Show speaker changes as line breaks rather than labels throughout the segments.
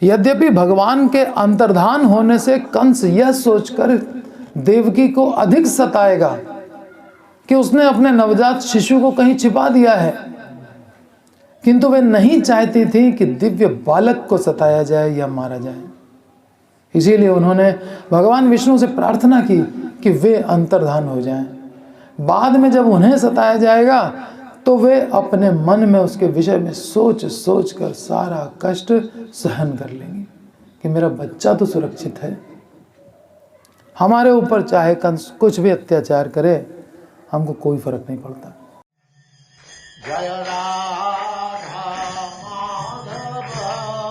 यद्यपि भगवान के अंतर्धान होने से कंस यह सोचकर देवकी को अधिक सताएगा कि उसने अपने नवजात शिशु को कहीं छिपा दिया है, किंतु वे नहीं चाहती थी कि दिव्य बालक को सताया जाए या मारा जाए। इसीलिए उन्होंने भगवान विष्णु से प्रार्थना की कि वे अंतर्धान हो जाएं। बाद में जब उन्हें सताया जाएगा तो वे अपने मन में उसके विषय में सोच सोच कर सारा कष्ट सहन कर लेंगी कि मेरा बच्चा तो सुरक्षित है। हमारे ऊपर चाहे कंस कुछ भी अत्याचार करे, हमको कोई फर्क नहीं पड़ता।
जय राधा माधव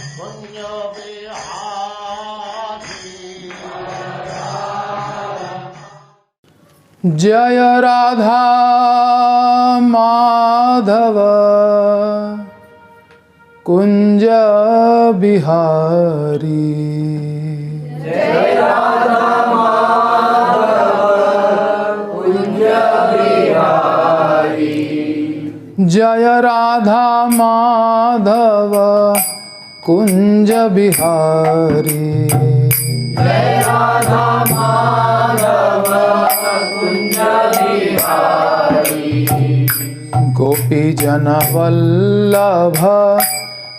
कुंज बिहारी।
जय राधा माधव कुंज बिहारी।
जय राधा माधव कुंज बिहारी।
जय राधा माधव कुंज बिहारी।
जय राधा माधव कुंज बिहारी।
गोपी जन वल्लभ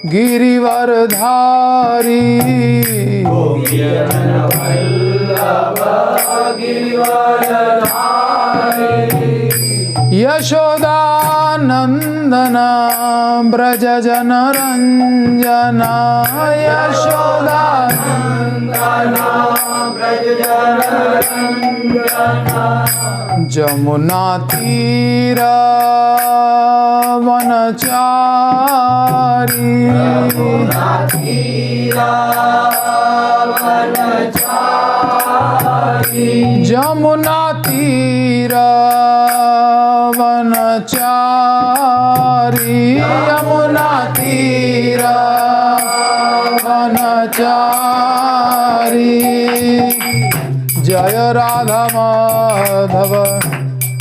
गिरिवरधारी।
गोपी जन वल्लभ गिरिवरधारी।
यशोदानंदन ब्रज जन रंजन।
यशोदानंदन ब्रज जन रंजन।
जमुना तीर वनचारी।
यमुना तीर वनचारी।
जमुना तीर वनचारी। यमुना तीर वनचारी। जय राधा माधव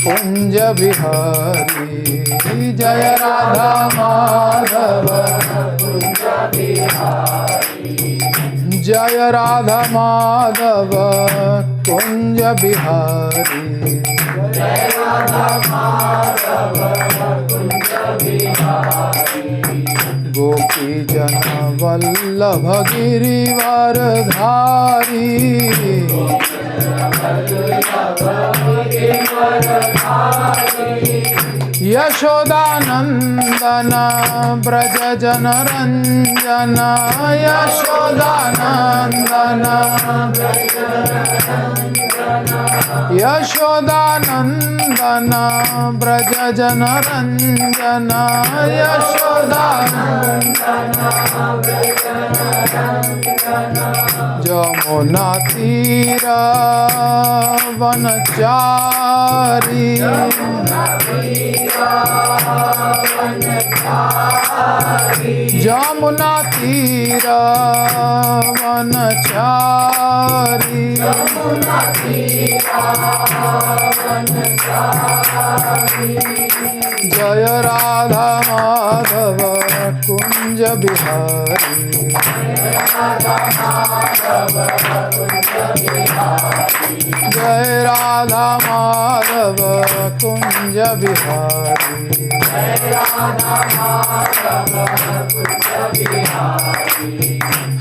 कुंज बिहारी। जय राधा माधव
कुंज बिहारी।
जय राधा माधव कुंज बिहारी।
जय राधा माधव कुंज बिहारी।
गोपी जन वल्लभ गिरिवरधारी। यशोदानंदन ब्रज जन रंजन। यशोदानंदन यशोदानंदन ब्रज जन रंजन। यशोदानंदन जमुना तीर वनचारी। जमुना तीर वनचारी। जय राधा माधव कुंज बिहारी। जय राधा माधव कुंज बिहारी।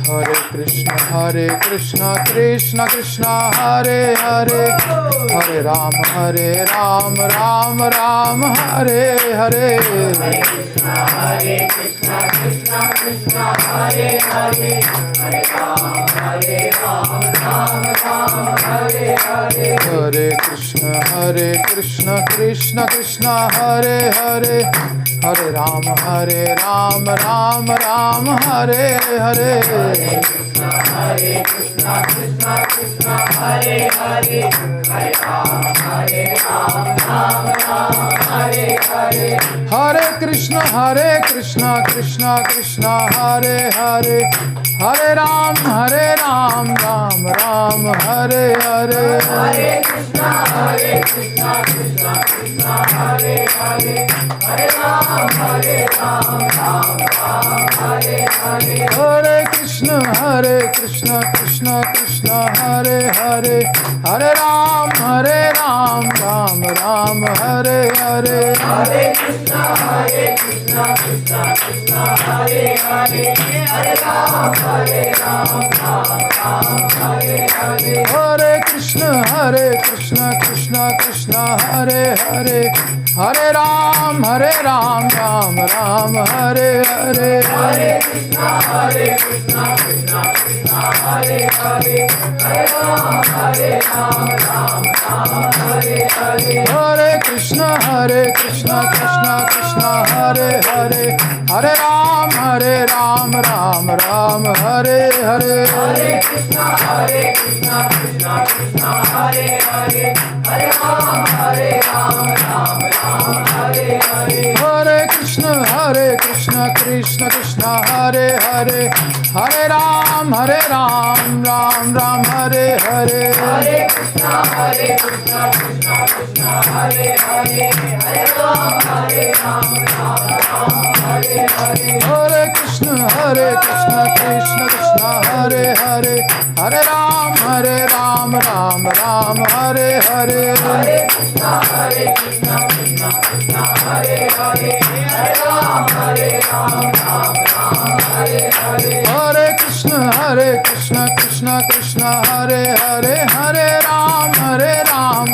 हरे कृष्ण कृष्ण कृष्ण हरे हरे। हरे राम राम राम हरे हरे।
हरे कृष्ण कृष्ण हरे हरे। हरे राम राम हरे हरे।
हरे कृष्ण कृष्ण कृष्ण हरे हरे। हरे राम राम हरे हरे।
हरे कृष्ण कृष्ण हरे हरे। हरे राम राम हरे हरे।
हरे कृष्ण कृष्ण कृष्ण हरे हरे। हरे राम राम राम हरे हरे।
हरे कृष्णा कृष्णा कृष्णा हरे हरे, हरे राम राम राम हरे हरे।
हरे कृष्ण कृष्ण कृष्ण हरे हरे, हरे राम राम राम हरे हरे।
हरे कृष्णा कृष्णा कृष्णा हरे हरे, हरे राम राम राम हरे हरे।
हरे कृष्ण कृष्ण कृष्ण हरे हरे, हरे राम राम राम हरे हरे।
हरे कृष्णा कृष्णा कृष्णा हरे हरे, हरे राम राम राम हरे हरे।
हरे कृष्ण कृष्ण कृष्ण हरे हरे, हरे राम राम राम हरे हरे।
हरे कृष्णा कृष्णा कृष्णा हरे हरे, हरे राम राम राम हरे हरे।
हरे कृष्ण कृष्ण कृष्ण हरे हरे, हरे राम राम राम हरे हरे।
हरे कृष्णा कृष्णा कृष्णा हरे हरे, हरे राम राम राम हरे हरे।
हरे कृष्ण कृष्ण कृष्ण हरे हरे, हरे राम राम राम हरे हरे।
हरे कृष्णा कृष्णा कृष्णा हरे हरे, हरे राम राम राम हरे हरे।
हरे कृष्ण कृष्ण कृष्ण हरे हरे, हरे राम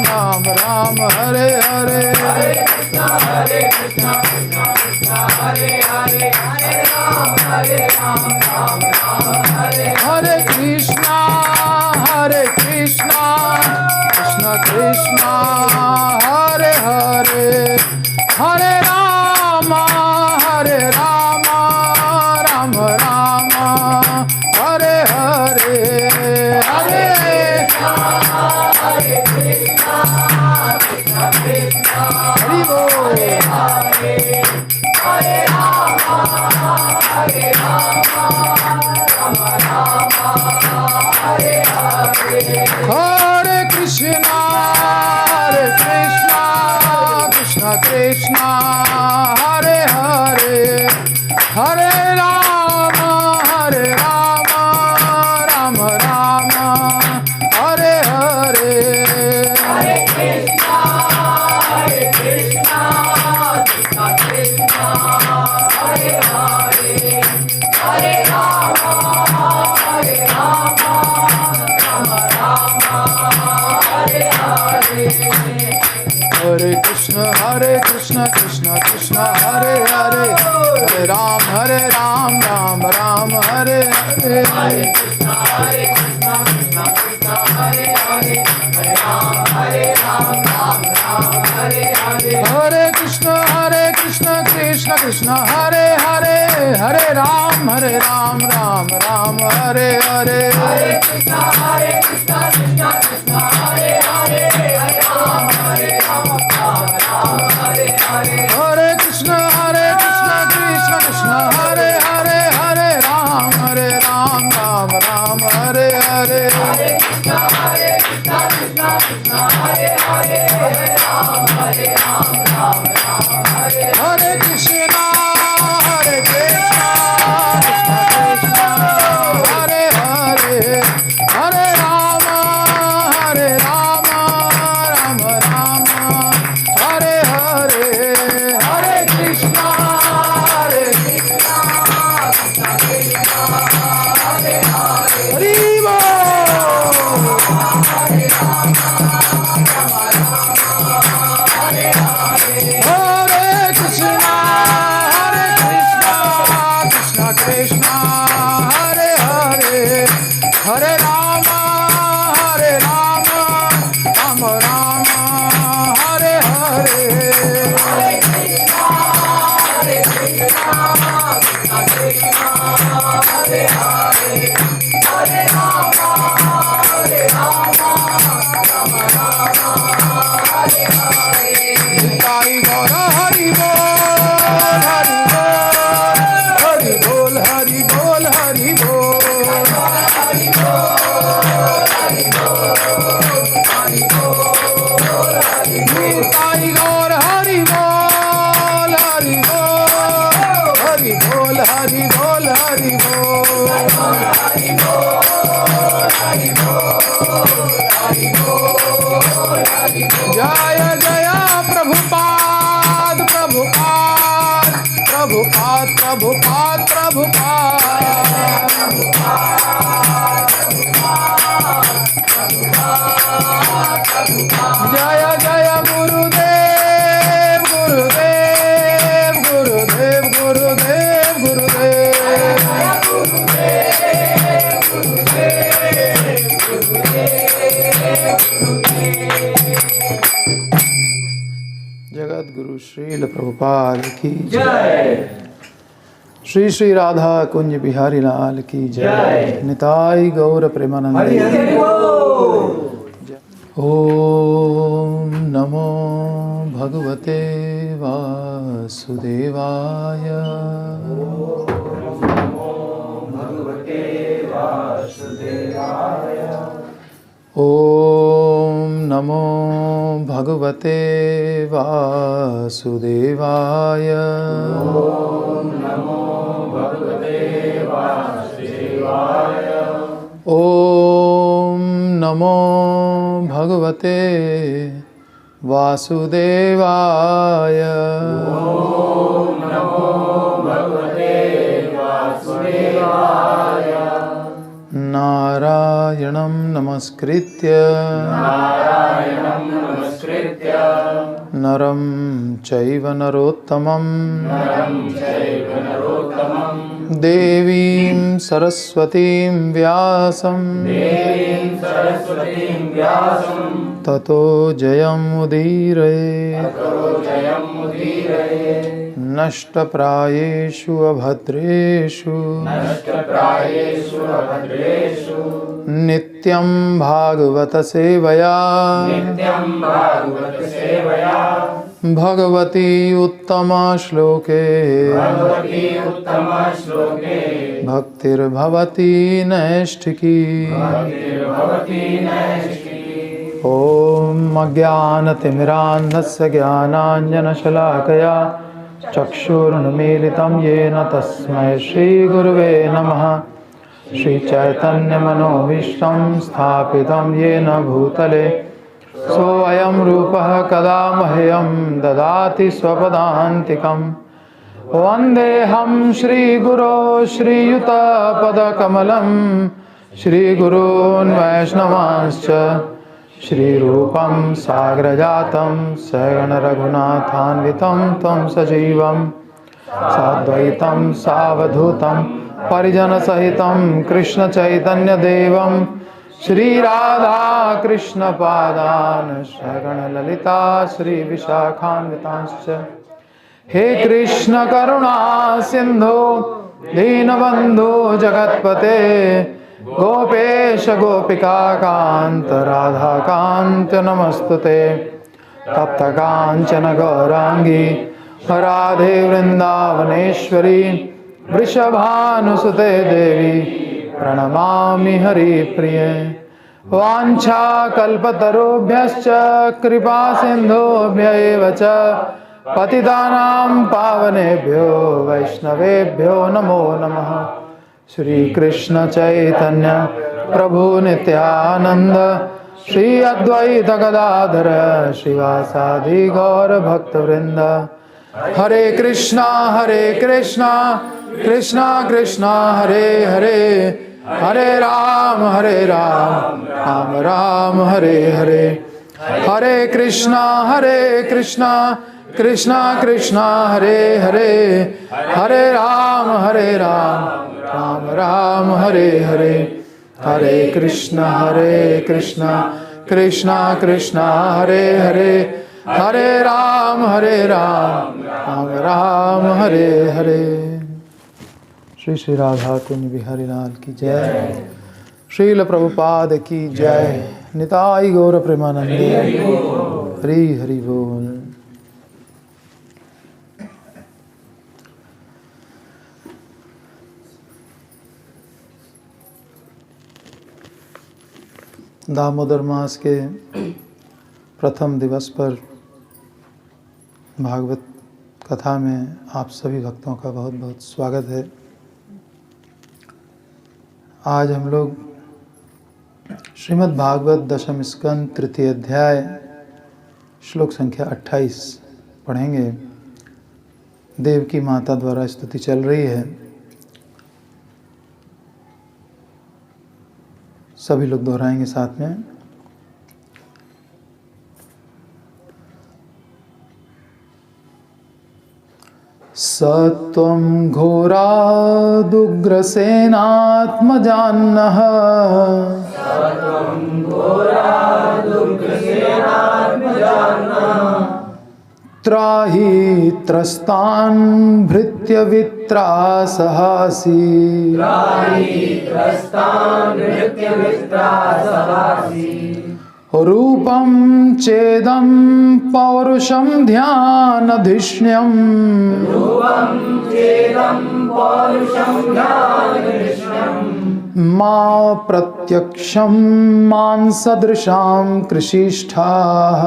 राम राम हरे हरे।
हरे कृष्णा कृष्णा कृष्णा हरे हरे, हरे राम राम राम हरे हरे।
हरे कृष्णा कृष्ण कृष्ण हरे हरे, हरे राम राम राम हरे हरे। हरे हरि बोल। हरे कृष्णा कृष्ण कृष्ण हरे हरे, हरे राम राम राम हरे हरे।
हरे कृष्णा कृष्णा कृष्णा हरे हरे, हरे राम राम राम हरे हरे।
हरे कृष्ण कृष्ण कृष्ण हरे हरे, हरे राम राम राम हरे हरे।
हरे कृष्णा कृष्णा कृष्णा हरे हरे, हरे राम राम हरे हरे।
हरे कृष्ण कृष्ण कृष्ण हरे हरे, हरे राम राम राम हरे हरे।
हरे कृष्णा कृष्णा कृष्णा हरे हरे, हरे राम राम हरे हरे।
हरे कृष्ण कृष्ण कृष्ण हरे हरे, हरे राम राम हरे हरे।
हरे कृष्णा कृष्णा कृष्णा हरे हरे, हरे राम राम हरे।
हरे कृष्ण कृष्ण कृष्ण हरे हरे, हरे राम राम राम हरे हरे। हरे कृष्ण हरि बोल। हरे कृष्ण कृष्ण कृष्ण हरे हरे, हरे राम राम राम हरे हरे। निताई गौर हरि बोल हरि बोल हरि बोल हरि बोल हरि बोल। जय जय प्रभुपाद प्रभुपाद प्रभुपाद प्रभुपाद प्रभुपाद जय जय गुरुदेव गुरुदेव गुरुदेव गुरुदेव जगत गुरु श्रील प्रभुपाद की जय। श्री श्री राधा कुंज बिहारी लाल की जय। निताई गौर प्रेमानंद। ओम नमो भगवते वासुदेवाय। ओम नमो भगवते वासुदेवाय। ओम नमो भगवते वासुदेवाय। नारायणं नमस्कृत्य नरं चैव नरोत्तमं देवीं सरस्वतीं व्यासं ततो जयमुदीरये। नष्टप्रायेषु अभद्रेषु नित्यं भागवत सेवया भगवती उत्तमा श्लोके भक्तिर्भवती नैष्ठिकी। ॐ अज्ञानतिमिरान्धस्य ज्ञानाञ्जनशलाकया चक्षुरुन्मीलितं येन तस्मै श्रीगुरुवे नमः। श्रीचैतन्यमनोभीष्टं स्थापितं येन भूतले सोऽयं रूपः कदा मह्यं ददाति स्वपदान्तिकं। वन्देऽहं श्रीगुरो श्रीयुतपदकमलं श्रीगुरून् वैष्णवांश्च श्रीरूपं साग्रजातं सगणरघुनाथान्वितं तं सजीवं साद्वैतं सावधूतं परिजनसहितं कृष्णचैतन्यदेवं श्रीराधाकृष्णपादान् सगणललिता श्रीविशाखान्वितांश्च। हे कृष्ण करुणा सिन्धो दीनबन्धो जगत्पते गोपेश गोपिका कांत राधा कांत नमस्तुते। तप्त कांचन गौरांगी राधे वृंदावनेश्वरी वृषभानुसुते देवी प्रणमामि हरिप्रिये। वाञ्छाकल्पतरुभ्यश्च कृपा सिन्धुभ्य एव च पतितानां पावनेभ्यो वैष्णवेभ्यो नमो नमः। श्री कृष्ण चैतन्य प्रभु नित्यानंद श्री अद्वैत गदाधर श्रीवासादि गौर भक्तवृंद। हरे कृष्णा कृष्णा कृष्णा हरे हरे हरे राम राम राम हरे हरे। हरे कृष्णा कृष्णा कृष्णा हरे हरे हरे राम राम राम हरे हरे। हरे कृष्णा कृष्णा कृष्णा हरे हरे हरे राम राम राम हरे हरे। श्री श्री राधा कुंज बिहारी लाल की जय। श्रील प्रभुपाद की जय। निताई गौर प्रेमानंदे। हरि हरि बोल। दामोदर मास के प्रथम दिवस पर भागवत कथा में आप सभी भक्तों का बहुत बहुत स्वागत है। आज हम लोग श्रीमद् भागवत दशम स्कंद तृतीय अध्याय श्लोक संख्या 28 पढ़ेंगे। देवकी माता द्वारा स्तुति चल रही है। सभी लोग दोहराएंगे साथ में। सत्वं घोरादुग्रसेनात्मजान्नः त्राहि त्रस्तान् भृत्यवित्रासहासि रूपं चेदं पौरुषं ध्यानधिष्ण्यम् मा प्रत्यक्षं मांसदृशां कृषिष्ठाः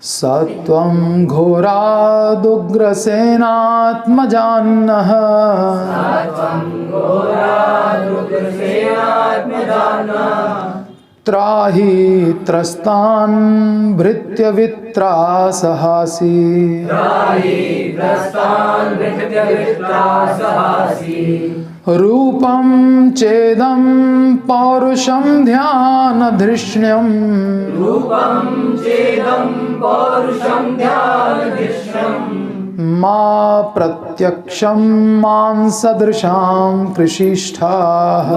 सत्वं घोरादुग्रसेनात्मजान्नः त्राहि त्रस्तान् भृत्यवित्रासहासि रूपं चेदं पौरुषं ध्यानधृष्ण्यम् मा प्रत्यक्षं मांसदृशां कृषिष्ठाः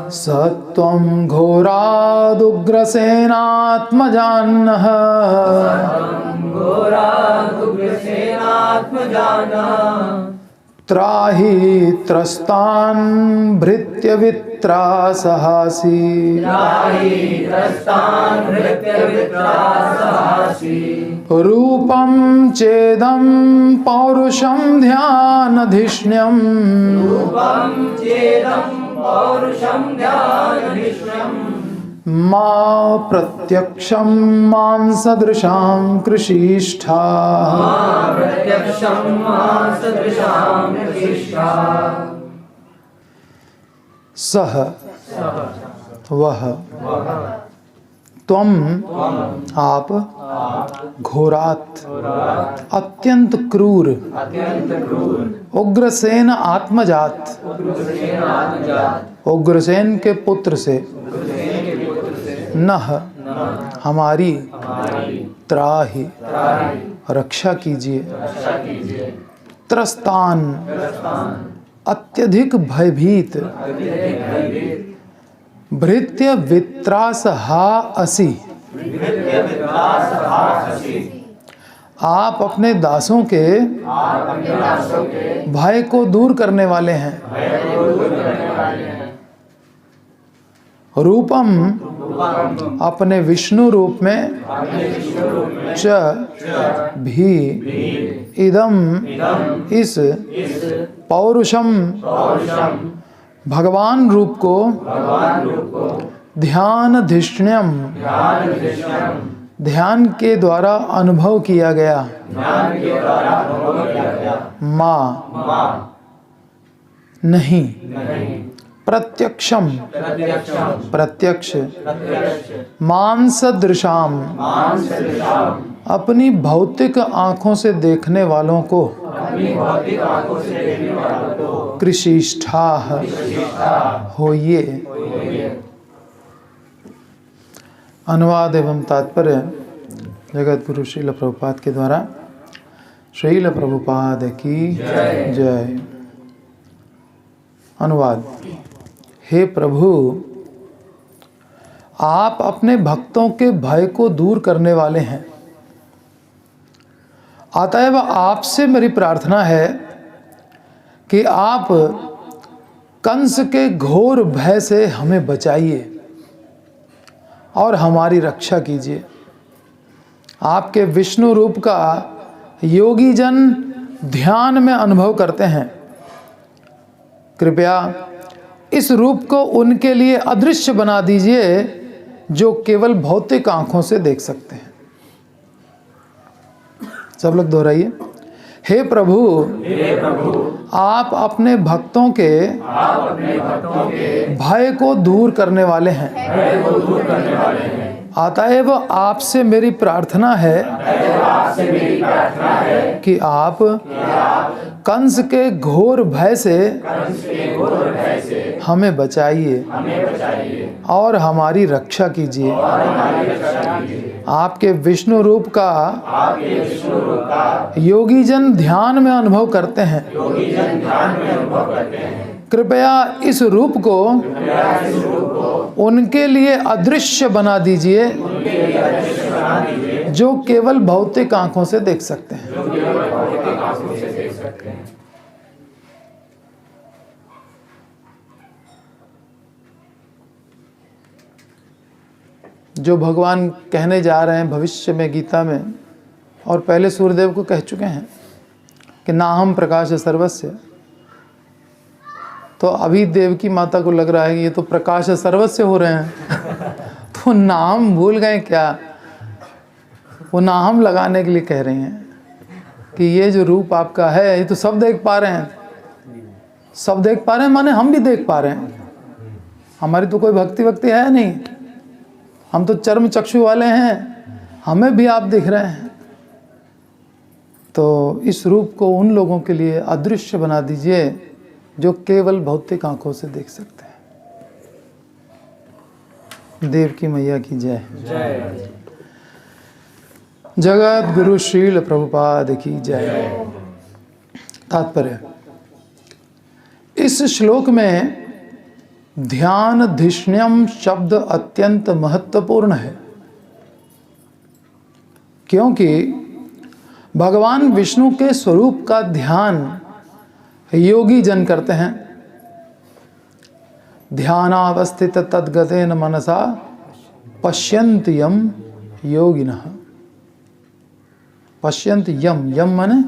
सत्वं घोरादुग्रसेनात्मजान्नः त्राहि त्रस्तान् भृत्यवित्रासहासि रूपं चेदं पौरुषं ध्यानधिष्ण्यम् मा प्रत्यक्षं मांसदृशां कृषिष्ठाः सह वह त्वम आप घोरात अत्यंत क्रूर उग्रसेन आत्मजात उग्रसेन के पुत्र से नह हमारी त्राहि रक्षा कीजिए त्रस्तान अत्यधिक भयभीत भृत्य वित्रासहा असि आप अपने दासों के भय को दूर करने वाले हैं। रूपम अपने विष्णु रूप में च भी इदम इस पौरुषम भगवान रूप को ध्यानधिष्ण्यम ध्यान के द्वारा अनुभव किया गया। माँ नहीं प्रत्यक्षम प्रत्यक्ष मांसदृशाम अपनी भौतिक आंखों से देखने वालों को कृषिष्ठाः होइए। अनुवाद एवं तात्पर्य जगत गुरु श्रील प्रभुपाद के द्वारा। श्रील प्रभुपाद की जय। अनुवाद। हे प्रभु, आप अपने भक्तों के भय को दूर करने वाले हैं। अतएव आपसे मेरी प्रार्थना है कि आप कंस के घोर भय से हमें बचाइए और हमारी रक्षा कीजिए। आपके विष्णु रूप का योगी जन ध्यान में अनुभव करते हैं। कृपया इस रूप को उनके लिए अदृश्य बना दीजिए जो केवल भौतिक आंखों से देख सकते हैं। सब लोग दोहराइए। हे प्रभु, आप अपने भक्तों के भय को दूर करने वाले हैं। अतएव आपसे मेरी प्रार्थना है कि आप कंस के घोर भय से हमें बचाइए और हमारी रक्षा कीजिए। आपके विष्णु रूप का योगी जन ध्यान में अनुभव करते हैं। कृपया इस रूप को उनके लिए अदृश्य बना दीजिए जो केवल भौतिक आंखों से देख सकते हैं। जो भगवान कहने जा रहे हैं भविष्य में गीता में, और पहले सूर्यदेव को कह चुके हैं कि नाहम प्रकाश सर्वस्य, तो अभी देवकी माता को लग रहा है कि ये तो प्रकाश सर्वस्य हो रहे हैं तो नाम भूल गए क्या? वो नाहम लगाने के लिए कह रही हैं कि ये जो रूप आपका है ये तो सब देख पा रहे हैं। सब देख पा रहे हैं माने हम भी देख पा रहे हैं। हमारी तो कोई भक्ति है नहीं, हम तो चर्म चक्षु वाले हैं, हमें भी आप दिख रहे हैं। तो इस रूप को उन लोगों के लिए अदृश्य बना दीजिए जो केवल भौतिक आंखों से देख सकते हैं। देव की मैया की जय। जगत गुरु श्रील प्रभुपाद की जय। तात्पर्य, इस श्लोक में ध्यान धिष्ण्यम शब्द अत्यंत महत्वपूर्ण है, क्योंकि भगवान विष्णु के स्वरूप का ध्यान योगी जन करते हैं। ध्यानावस्थित तद्गतेन मनसा पश्यन्ति यम योगिनः। पश्यन्ति यम, यम माने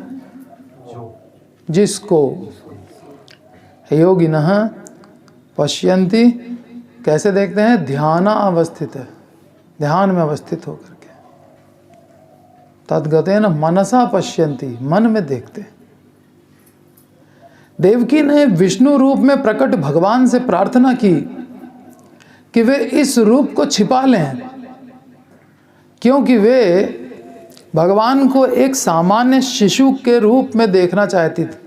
जिसको, योगिनः पश्यन्ति कैसे देखते हैं? ध्याना अवस्थित है, ध्यान में अवस्थित होकर के। तद्गतेन मनसा पश्यन्ति, मन में देखते। देवकी ने विष्णु रूप में प्रकट भगवान से प्रार्थना की कि वे इस रूप को छिपा लें, क्योंकि वे भगवान को एक सामान्य शिशु के रूप में देखना चाहती थी।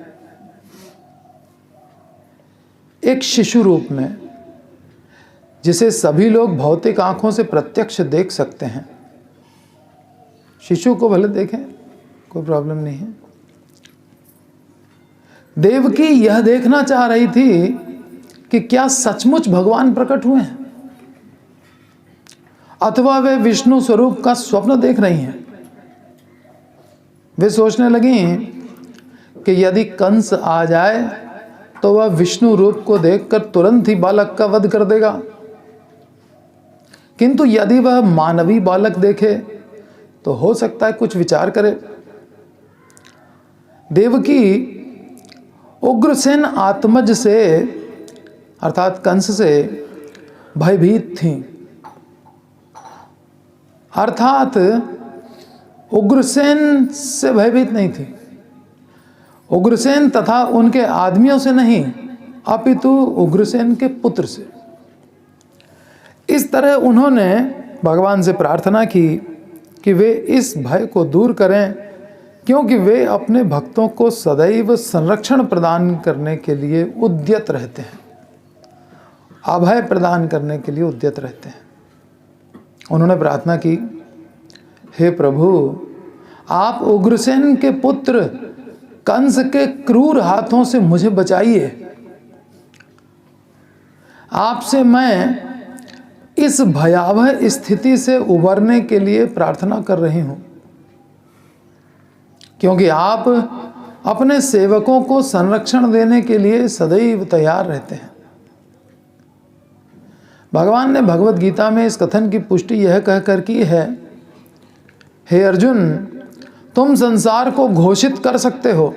एक शिशु रूप में जिसे सभी लोग भौतिक आंखों से प्रत्यक्ष देख सकते हैं। शिशु को भले देखें, कोई प्रॉब्लम नहीं है। देवकी यह देखना चाह रही थी कि क्या सचमुच भगवान प्रकट हुए हैं अथवा वे विष्णु स्वरूप का स्वप्न देख रही हैं। वे सोचने लगी कि यदि कंस आ जाए तो वह विष्णु रूप को देखकर तुरंत ही बालक का वध कर देगा, किंतु यदि वह मानवी बालक देखे तो हो सकता है कुछ विचार करे। देवकी उग्रसेन आत्मज से अर्थात कंस से भयभीत थी, अर्थात उग्रसेन से भयभीत नहीं थी। उग्रसेन तथा उनके आदमियों से नहीं, अपितु उग्रसेन के पुत्र से। इस तरह उन्होंने भगवान से प्रार्थना की कि वे इस भय को दूर करें, क्योंकि वे अपने भक्तों को सदैव संरक्षण प्रदान करने के लिए उद्यत रहते हैं, अभय प्रदान करने के लिए उद्यत रहते हैं। उन्होंने प्रार्थना की, हे प्रभु, आप उग्रसेन के पुत्र कंस के क्रूर हाथों से मुझे बचाइए। आपसे मैं इस भयावह स्थिति से उबरने के लिए प्रार्थना कर रही हूं, क्योंकि आप अपने सेवकों को संरक्षण देने के लिए सदैव तैयार रहते हैं। भगवान ने भगवत गीता में इस कथन की पुष्टि यह कहकर की है, हे अर्जुन, तुम संसार को घोषित कर सकते हो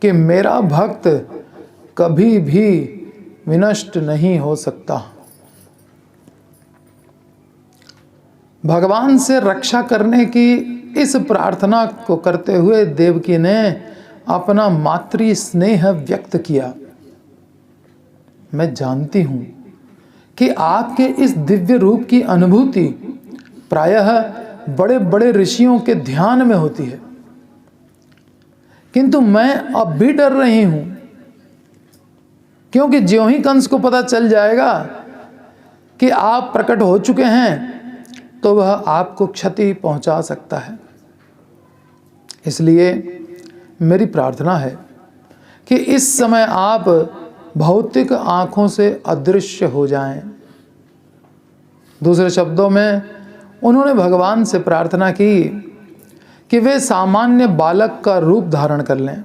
कि मेरा भक्त कभी भी विनष्ट नहीं हो सकता। भगवान से रक्षा करने की इस प्रार्थना को करते हुए देवकी ने अपना मातृ स्नेह व्यक्त किया। मैं जानती हूं कि आपके इस दिव्य रूप की अनुभूति प्रायः बड़े बड़े ऋषियों के ध्यान में होती है, किंतु मैं अब भी डर रही हूं, क्योंकि ज्यों ही कंस को पता चल जाएगा कि आप प्रकट हो चुके हैं तो वह आपको क्षति पहुंचा सकता है। इसलिए मेरी प्रार्थना है कि इस समय आप भौतिक आंखों से अदृश्य हो जाएं। दूसरे शब्दों में उन्होंने भगवान से प्रार्थना की कि वे सामान्य बालक का रूप धारण कर लें।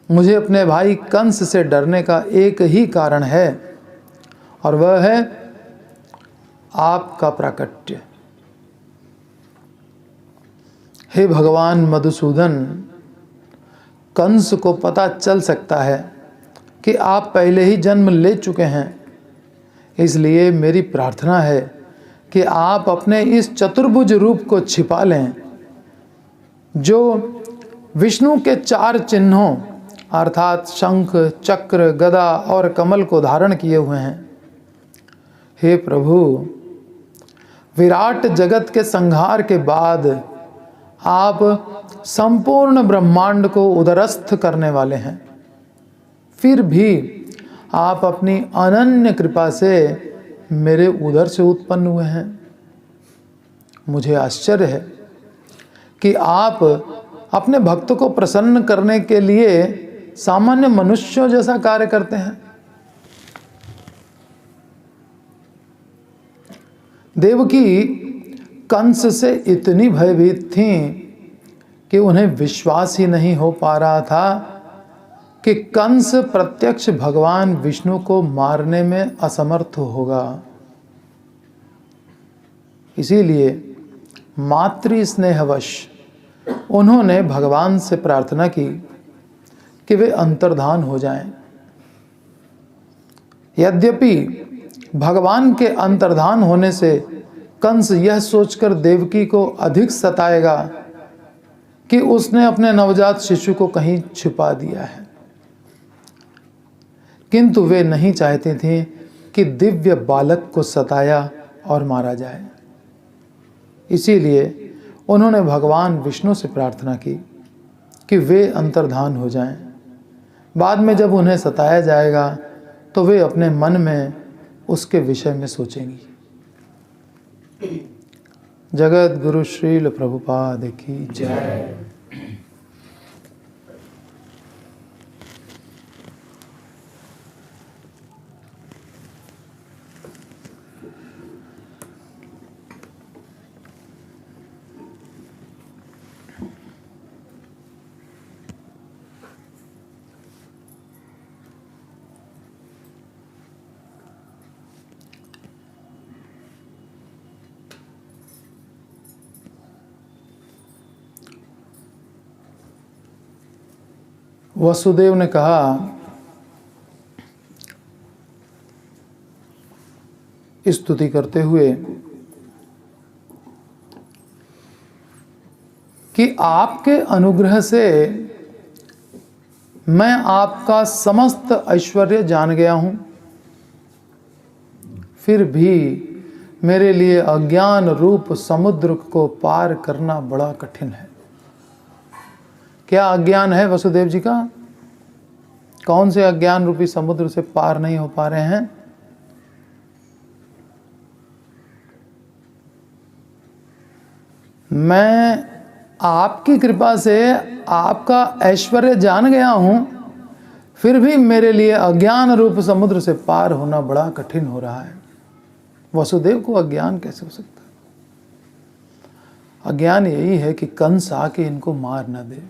मुझे अपने भाई कंस से डरने का एक ही कारण है, और वह है आपका प्राकट्य। हे भगवान मधुसूदन, कंस को पता चल सकता है कि आप पहले ही जन्म ले चुके हैं, इसलिए मेरी प्रार्थना है कि आप अपने इस चतुर्भुज रूप को छिपा लें, जो विष्णु के 4 चिन्हों अर्थात शंख, चक्र, गदा और कमल को धारण किए हुए हैं। हे प्रभु, विराट जगत के संहार के बाद आप संपूर्ण ब्रह्मांड को उदरस्थ करने वाले हैं, फिर भी आप अपनी अनन्य कृपा से मेरे उदर से उत्पन्न हुए हैं। मुझे आश्चर्य है कि आप अपने भक्त को प्रसन्न करने के लिए सामान्य मनुष्यों जैसा कार्य करते हैं। देवकी कंस से इतनी भयभीत थीं कि उन्हें विश्वास ही नहीं हो पा रहा था कि कंस प्रत्यक्ष भगवान विष्णु को मारने में असमर्थ होगा। इसीलिए मातृ स्नेहवश उन्होंने भगवान से प्रार्थना की कि वे अंतर्धान हो जाएं। यद्यपि भगवान के अंतर्धान होने से कंस यह सोचकर देवकी को अधिक सताएगा कि उसने अपने नवजात शिशु को कहीं छिपा दिया है, किंतु वे नहीं चाहती थीं कि दिव्य बालक को सताया और मारा जाए। इसीलिए उन्होंने भगवान विष्णु से प्रार्थना की कि वे अंतर्धान हो जाएं। बाद में जब उन्हें सताया जाएगा तो वे अपने मन में उसके विषय में सोचेंगी। जगत गुरु श्रील प्रभुपाद की जय। वसुदेव ने कहा, स्तुति करते हुए, कि आपके अनुग्रह से मैं आपका समस्त ऐश्वर्य जान गया हूं, फिर भी मेरे लिए अज्ञान रूप समुद्र को पार करना बड़ा कठिन है। क्या अज्ञान है वसुदेव जी का? कौन से अज्ञान रूपी समुद्र से पार नहीं हो पा रहे हैं? मैं आपकी कृपा से आपका ऐश्वर्य जान गया हूं, फिर भी मेरे लिए अज्ञान रूप समुद्र से पार होना बड़ा कठिन हो रहा है। वसुदेव को अज्ञान कैसे हो सकता है? अज्ञान यही है कि कंस आके इनको मार न दे।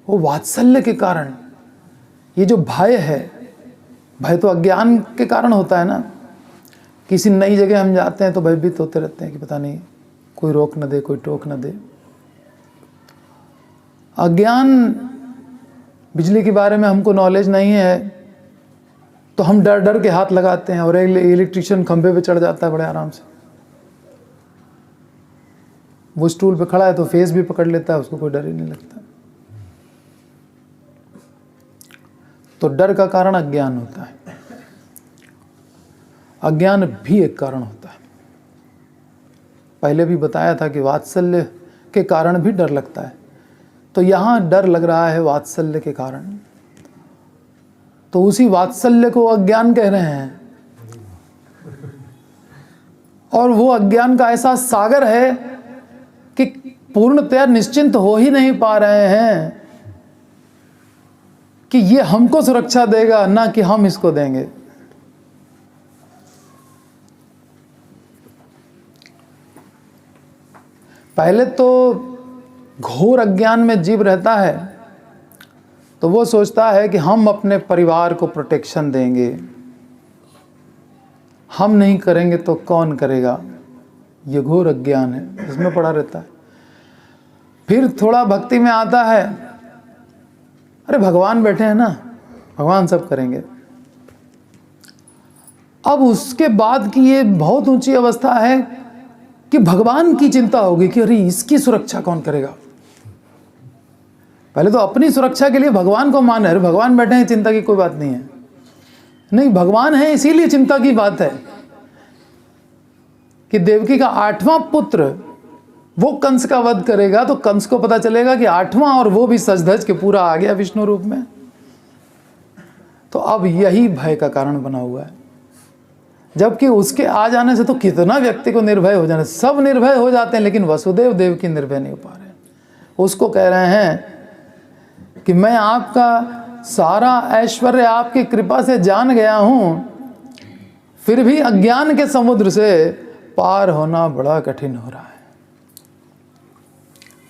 वो वात्सल्य के कारण, ये जो भय है, भय तो अज्ञान के कारण होता है ना। किसी नई जगह हम जाते हैं तो भयभीत होते रहते हैं कि पता नहीं कोई रोक न दे, कोई टोक न दे। अज्ञान, बिजली के बारे में हमको नॉलेज नहीं है तो हम डर डर के हाथ लगाते हैं, और इलेक्ट्रिशियन खंभे पे चढ़ जाता है बड़े आराम से। वो स्टूल पे खड़ा है तो फेस भी पकड़ लेता है, उसको कोई डर ही नहीं लगता। तो डर का कारण अज्ञान होता है। अज्ञान भी एक कारण होता है। पहले भी बताया था कि वात्सल्य के कारण भी डर लगता है, तो यहाँ डर लग रहा है वात्सल्य के कारण, तो उसी वात्सल्य को अज्ञान कह रहे हैं। और वो अज्ञान का ऐसा सागर है कि पूर्णतया निश्चिंत हो ही नहीं पा रहे हैं कि ये हमको सुरक्षा देगा, ना कि हम इसको देंगे। पहले तो घोर अज्ञान में जीव रहता है तो वो सोचता है कि हम अपने परिवार को प्रोटेक्शन देंगे, हम नहीं करेंगे तो कौन करेगा। ये घोर अज्ञान है, इसमें पड़ा रहता है। फिर थोड़ा भक्ति में आता है, अरे भगवान बैठे हैं ना, भगवान सब करेंगे। अब उसके बाद की ये बहुत ऊंची अवस्था है कि भगवान की चिंता होगी कि अरे इसकी सुरक्षा कौन करेगा। पहले तो अपनी सुरक्षा के लिए भगवान को मान है, अरे भगवान बैठे हैं, चिंता की कोई बात नहीं है। नहीं, भगवान है इसीलिए चिंता की बात है कि देवकी का 8वां पुत्र वो कंस का वध करेगा, तो कंस को पता चलेगा कि 8वां और वो भी सज धज के पूरा आ गया विष्णु रूप में। तो अब यही भय का कारण बना हुआ है। जबकि उसके आ जाने से तो कितना व्यक्ति को निर्भय हो जाने, सब निर्भय हो जाते हैं, लेकिन वसुदेव देव की निर्भय नहीं हो पा रहे। उसको कह रहे हैं कि मैं आपका सारा ऐश्वर्य आपकी कृपा से जान गया हूं, फिर भी अज्ञान के समुद्र से पार होना बड़ा कठिन हो रहा है।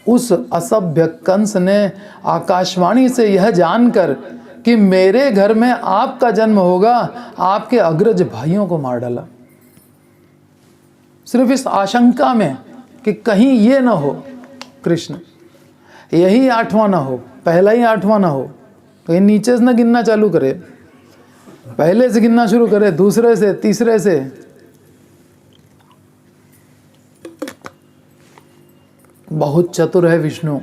उस असभ्य कंस ने आकाशवाणी से यह जानकर कि मेरे घर में आपका जन्म होगा, आपके अग्रज भाइयों को मार डाला, सिर्फ इस आशंका में कि कहीं ये ना हो कृष्ण यही 8वां ना हो, पहला ही 8वां ना हो, कहीं नीचे से ना गिनना चालू करे, पहले से गिनना शुरू करे, दूसरे से, तीसरे से। बहुत चतुर है विष्णु,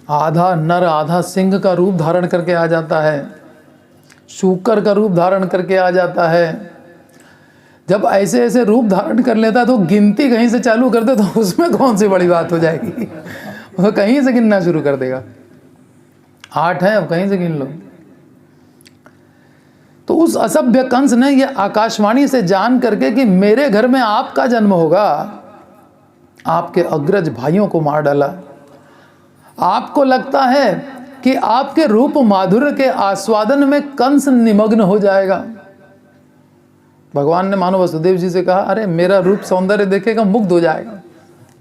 आधा नर आधा सिंह का रूप धारण करके आ जाता है, शूकर का रूप धारण करके आ जाता है। जब ऐसे ऐसे रूप धारण कर लेता है तो गिनती कहीं से चालू कर दे तो उसमें कौन सी बड़ी बात हो जाएगी, वो कहीं से गिनना शुरू कर देगा। 8 है, अब कहीं से गिन लो। तो उस असभ्य कंस ने ये आकाशवाणी से जान करके कि मेरे घर में आपका जन्म होगा, आपके अग्रज भाइयों को मार डाला। आपको लगता है कि आपके रूप माधुर्य के आस्वादन में कंस निमग्न हो जाएगा। भगवान ने मानो वसुदेव जी से कहा, अरे मेरा रूप सौंदर्य देखेगा मुग्ध हो जाएगा,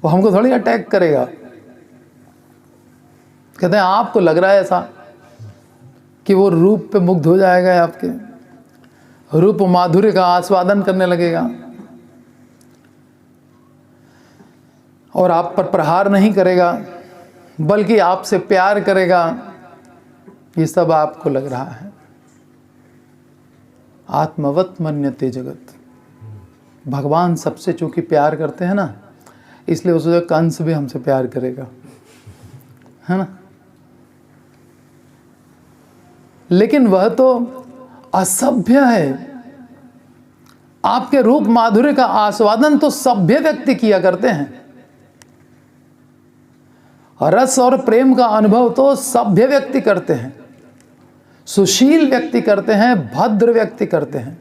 वो हमको थोड़ी अटैक करेगा। कहते हैं आपको लग रहा है ऐसा कि वो रूप पे मुग्ध हो जाएगा, आपके रूप माधुर्य का आस्वादन करने लगेगा और आप पर प्रहार नहीं करेगा बल्कि आपसे प्यार करेगा। ये सब आपको लग रहा है। आत्मवत मन्यते जगत। भगवान सबसे चूंकि प्यार करते हैं ना, इसलिए वो सोचा कंस भी हमसे प्यार करेगा, है ना। लेकिन वह तो असभ्य है। आपके रूप माधुर्य का आस्वादन तो सभ्य व्यक्ति किया करते हैं, रस और प्रेम का अनुभव तो सभ्य व्यक्ति करते हैं, सुशील व्यक्ति करते हैं, भद्र व्यक्ति करते हैं,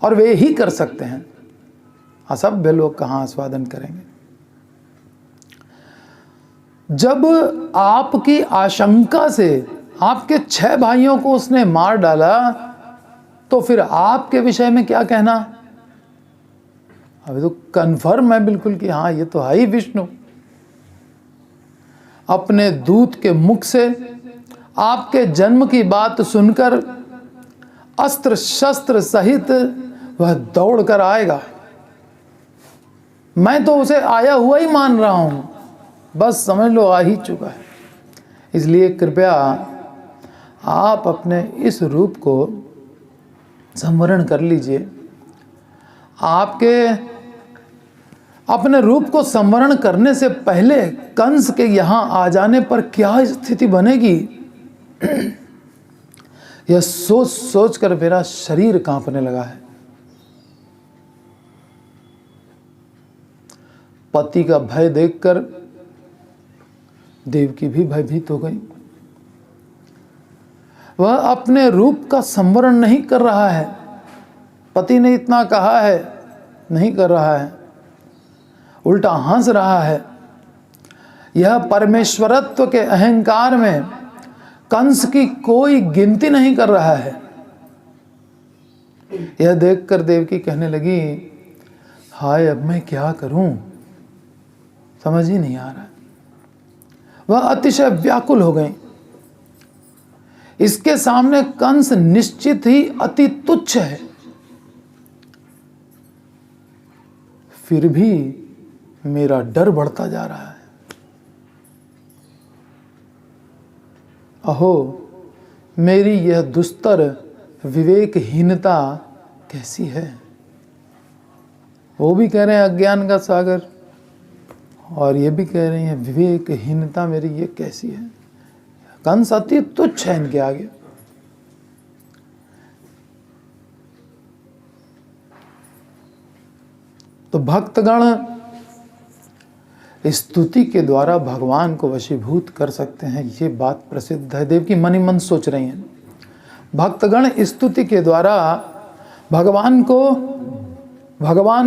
और वे ही कर सकते हैं। असभ्य लोग कहाँ आस्वादन करेंगे। जब आपकी आशंका से आपके 6 भाइयों को उसने मार डाला तो फिर आपके विषय में क्या कहना। अभी तो कन्फर्म है बिल्कुल कि हाँ ये तो है ही विष्णु। अपने दूत के मुख से आपके जन्म की बात सुनकर अस्त्र शस्त्र सहित वह दौड़ कर आएगा। मैं तो उसे आया हुआ ही मान रहा हूं, बस समझ लो आ ही चुका है। इसलिए कृपया आप अपने इस रूप को संवरण कर लीजिए। आपके अपने रूप को संवरण करने से पहले कंस के यहां आ जाने पर क्या स्थिति बनेगी, यह सोच सोच कर मेरा शरीर कांपने लगा है। पति का भय देखकर देवकी भी भयभीत हो गई। वह अपने रूप का संवरण नहीं कर रहा है, पति ने इतना कहा है, नहीं कर रहा है, उल्टा हंस रहा है। यह परमेश्वरत्व के अहंकार में कंस की कोई गिनती नहीं कर रहा है। यह देखकर देवकी कहने लगी, हाय अब मैं क्या करूं, समझ ही नहीं आ रहा। वह अतिशय व्याकुल हो गई। इसके सामने कंस निश्चित ही अति तुच्छ है, फिर भी मेरा डर बढ़ता जा रहा है। अहो मेरी यह दुस्तर विवेकहीनता कैसी है। वो भी कह रहे हैं अज्ञान का सागर, और ये भी कह रही हैं विवेकहीनता मेरी ये कैसी है। कंस अति तुच्छ है इनके आगे। तो भक्तगण स्तुति के द्वारा भगवान को वशीभूत कर सकते हैं, ये बात प्रसिद्ध है। देव की मन ही मन सोच रही हैं, भक्तगण स्तुति के द्वारा भगवान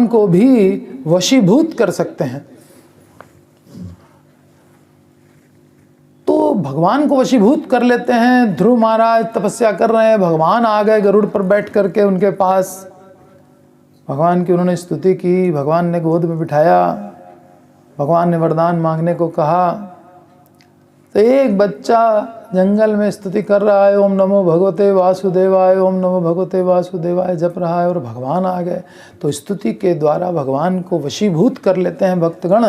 को भी वशीभूत कर सकते हैं। तो भगवान को वशीभूत कर लेते हैं। ध्रुव महाराज तपस्या कर रहे हैं, भगवान आ गए गरुड़ पर बैठ करके उनके पास। भगवान की उन्होंने स्तुति की, भगवान ने गोद में बिठाया, भगवान ने वरदान मांगने को कहा। तो एक बच्चा जंगल में स्तुति कर रहा है, ओम नमो भगवते वासुदेवाय, ओम नमो भगवते वासुदेवाय जप रहा है, और भगवान आ गए। तो स्तुति के द्वारा भगवान को वशीभूत कर लेते हैं भक्तगण।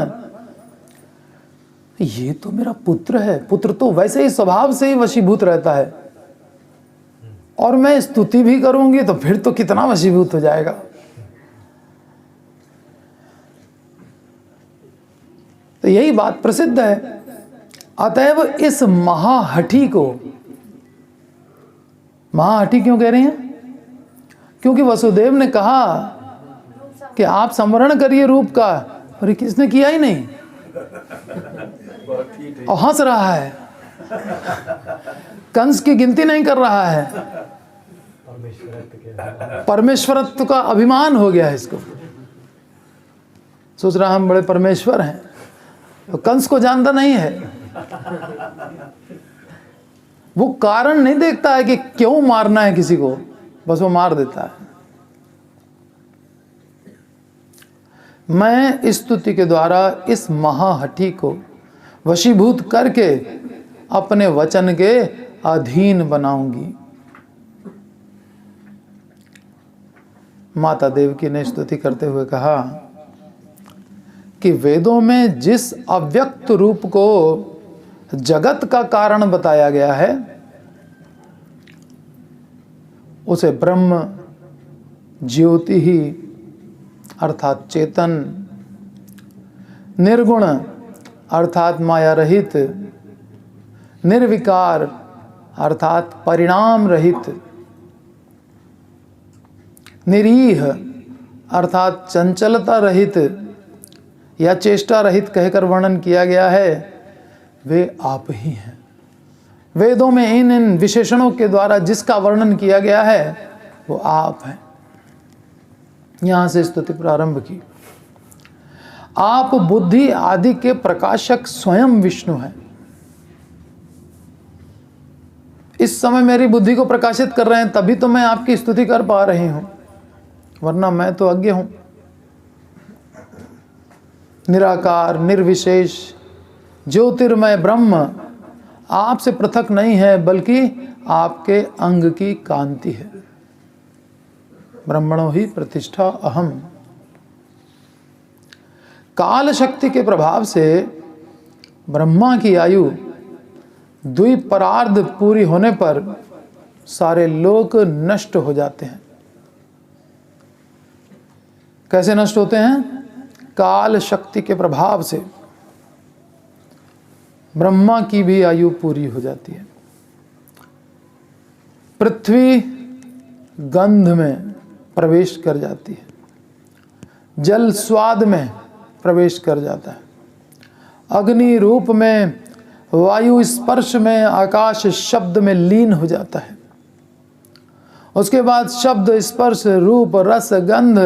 ये तो मेरा पुत्र है, पुत्र तो वैसे ही स्वभाव से ही वशीभूत रहता है, और मैं स्तुति भी करूंगी तो फिर तो कितना वशीभूत हो जाएगा। तो यही बात प्रसिद्ध है। अतएव इस महाहठी को, महाहठी क्यों कह रहे हैं? क्योंकि वसुदेव ने कहा कि आप संवरण करिए रूप का, और किसने किया ही नहीं, और हंस रहा है, कंस की गिनती नहीं कर रहा है। परमेश्वरत्व का अभिमान हो गया है इसको, सोच रहा हम बड़े परमेश्वर हैं। तो कंस को जानता नहीं है, वो कारण नहीं देखता है कि क्यों मारना है किसी को, बस वो मार देता है। मैं स्तुति के द्वारा इस महाहठी को वशीभूत करके अपने वचन के अधीन बनाऊंगी। माता देवकी ने स्तुति करते हुए कहा कि वेदों में जिस अव्यक्त रूप को जगत का कारण बताया गया है, उसे ब्रह्म, ज्योति ही अर्थात चेतन, निर्गुण अर्थात माया रहित, निर्विकार अर्थात परिणाम रहित, निरीह अर्थात चंचलता रहित या चेष्टा रहित कहकर वर्णन किया गया है। वे आप ही हैं। वेदों में इन विशेषणों के द्वारा जिसका वर्णन किया गया है वो आप हैं। यहां से स्तुति प्रारंभ की। आप बुद्धि आदि के प्रकाशक स्वयं विष्णु हैं। इस समय मेरी बुद्धि को प्रकाशित कर रहे हैं, तभी तो मैं आपकी स्तुति कर पा रही हूं, वरना मैं तो अज्ञ हूं। निराकार, निर्विशेष, ज्योतिर्मय ब्रह्म आपसे पृथक नहीं है, बल्कि आपके अंग की कांति है। ब्रह्मणो ही प्रतिष्ठा अहम। काल शक्ति के प्रभाव से ब्रह्मा की आयु द्विपरार्ध पूरी होने पर सारे लोक नष्ट हो जाते हैं। कैसे नष्ट होते हैं? काल शक्ति के प्रभाव से ब्रह्मा की भी आयु पूरी हो जाती है। पृथ्वी गंध में प्रवेश कर जाती है, जल स्वाद में प्रवेश कर जाता है, अग्नि रूप में, वायु स्पर्श में, आकाश शब्द में लीन हो जाता है। उसके बाद शब्द, स्पर्श, रूप, रस, गंध,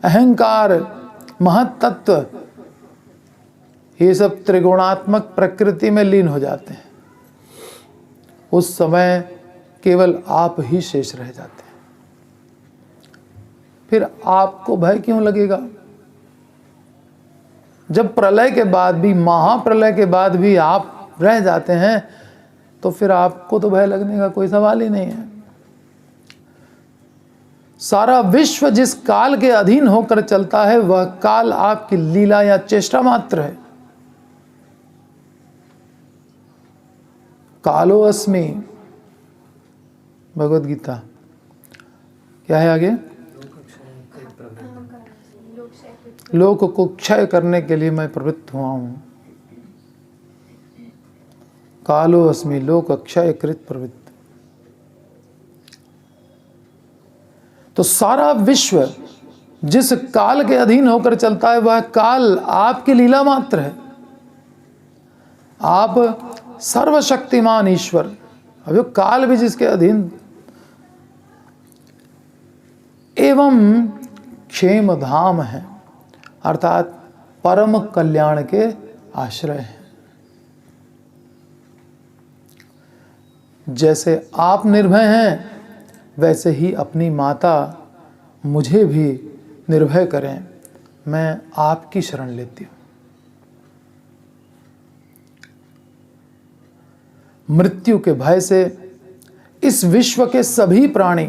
अहंकार, महत्तत्व, ये सब त्रिगुणात्मक प्रकृति में लीन हो जाते हैं। उस समय केवल आप ही शेष रह जाते हैं। फिर आपको भय क्यों लगेगा? जब प्रलय के बाद भी, महाप्रलय के बाद भी आप रह जाते हैं, तो फिर आपको तो भय लगने का कोई सवाल ही नहीं है। सारा विश्व जिस काल के अधीन होकर चलता है, वह काल आपकी लीला या चेष्टा मात्र है। कालो अस्मि, भगवद गीता। क्या है आगे? लोक को क्षय करने के लिए मैं प्रवृत्त हुआ हूं। कालो अस्मि लोक क्षय कृत प्रवृत्त। तो सारा विश्व जिस काल के अधीन होकर चलता है, वह काल आपकी लीला मात्र है। आप सर्वशक्तिमान ईश्वर, अब जो काल भी जिसके अधीन, एवं क्षेम धाम है, अर्थात परम कल्याण के आश्रय हैं। जैसे आप निर्भय हैं, वैसे ही अपनी माता मुझे भी निर्भय करें। मैं आपकी शरण लेती हूँ। मृत्यु के भय से इस विश्व के सभी प्राणी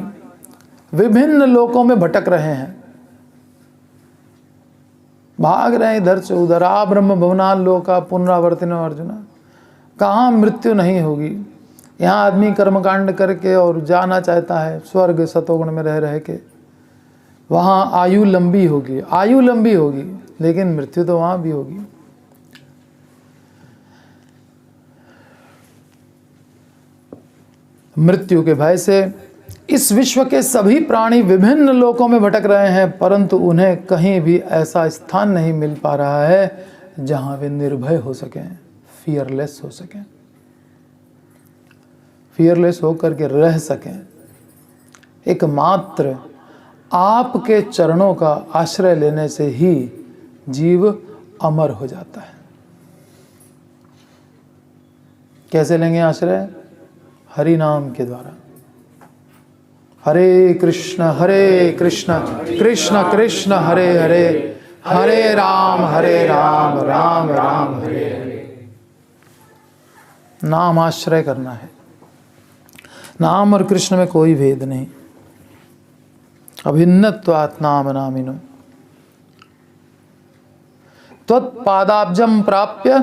विभिन्न लोकों में भटक रहे हैं, भाग रहे हैं इधर से उधर। आ ब्रह्म भुवना लोका पुनरावर्तिनो अर्जुना। कहाँ मृत्यु नहीं होगी। यहाँ आदमी कर्मकांड करके और जाना चाहता है स्वर्ग सतोगुण में रह रह के, वहाँ आयु लंबी होगी, आयु लंबी होगी, लेकिन मृत्यु तो वहाँ भी होगी। मृत्यु के भय से इस विश्व के सभी प्राणी विभिन्न लोकों में भटक रहे हैं, परंतु उन्हें कहीं भी ऐसा स्थान नहीं मिल पा रहा है जहां वे निर्भय हो सकें, फियरलेस हो सकें, फियरलेस होकर के रह सकें। एकमात्र आपके चरणों का आश्रय लेने से ही जीव अमर हो जाता है। कैसे लेंगे आश्रय? हरि नाम के द्वारा। हरे कृष्ण कृष्ण कृष्ण हरे हरे, हरे राम राम राम हरे हरे। नाम आश्रय करना है। नाम और कृष्ण में कोई भेद नहीं। अभिन्नत्वात् नाम नामिनो। त्वत्पादाब्जं प्राप्य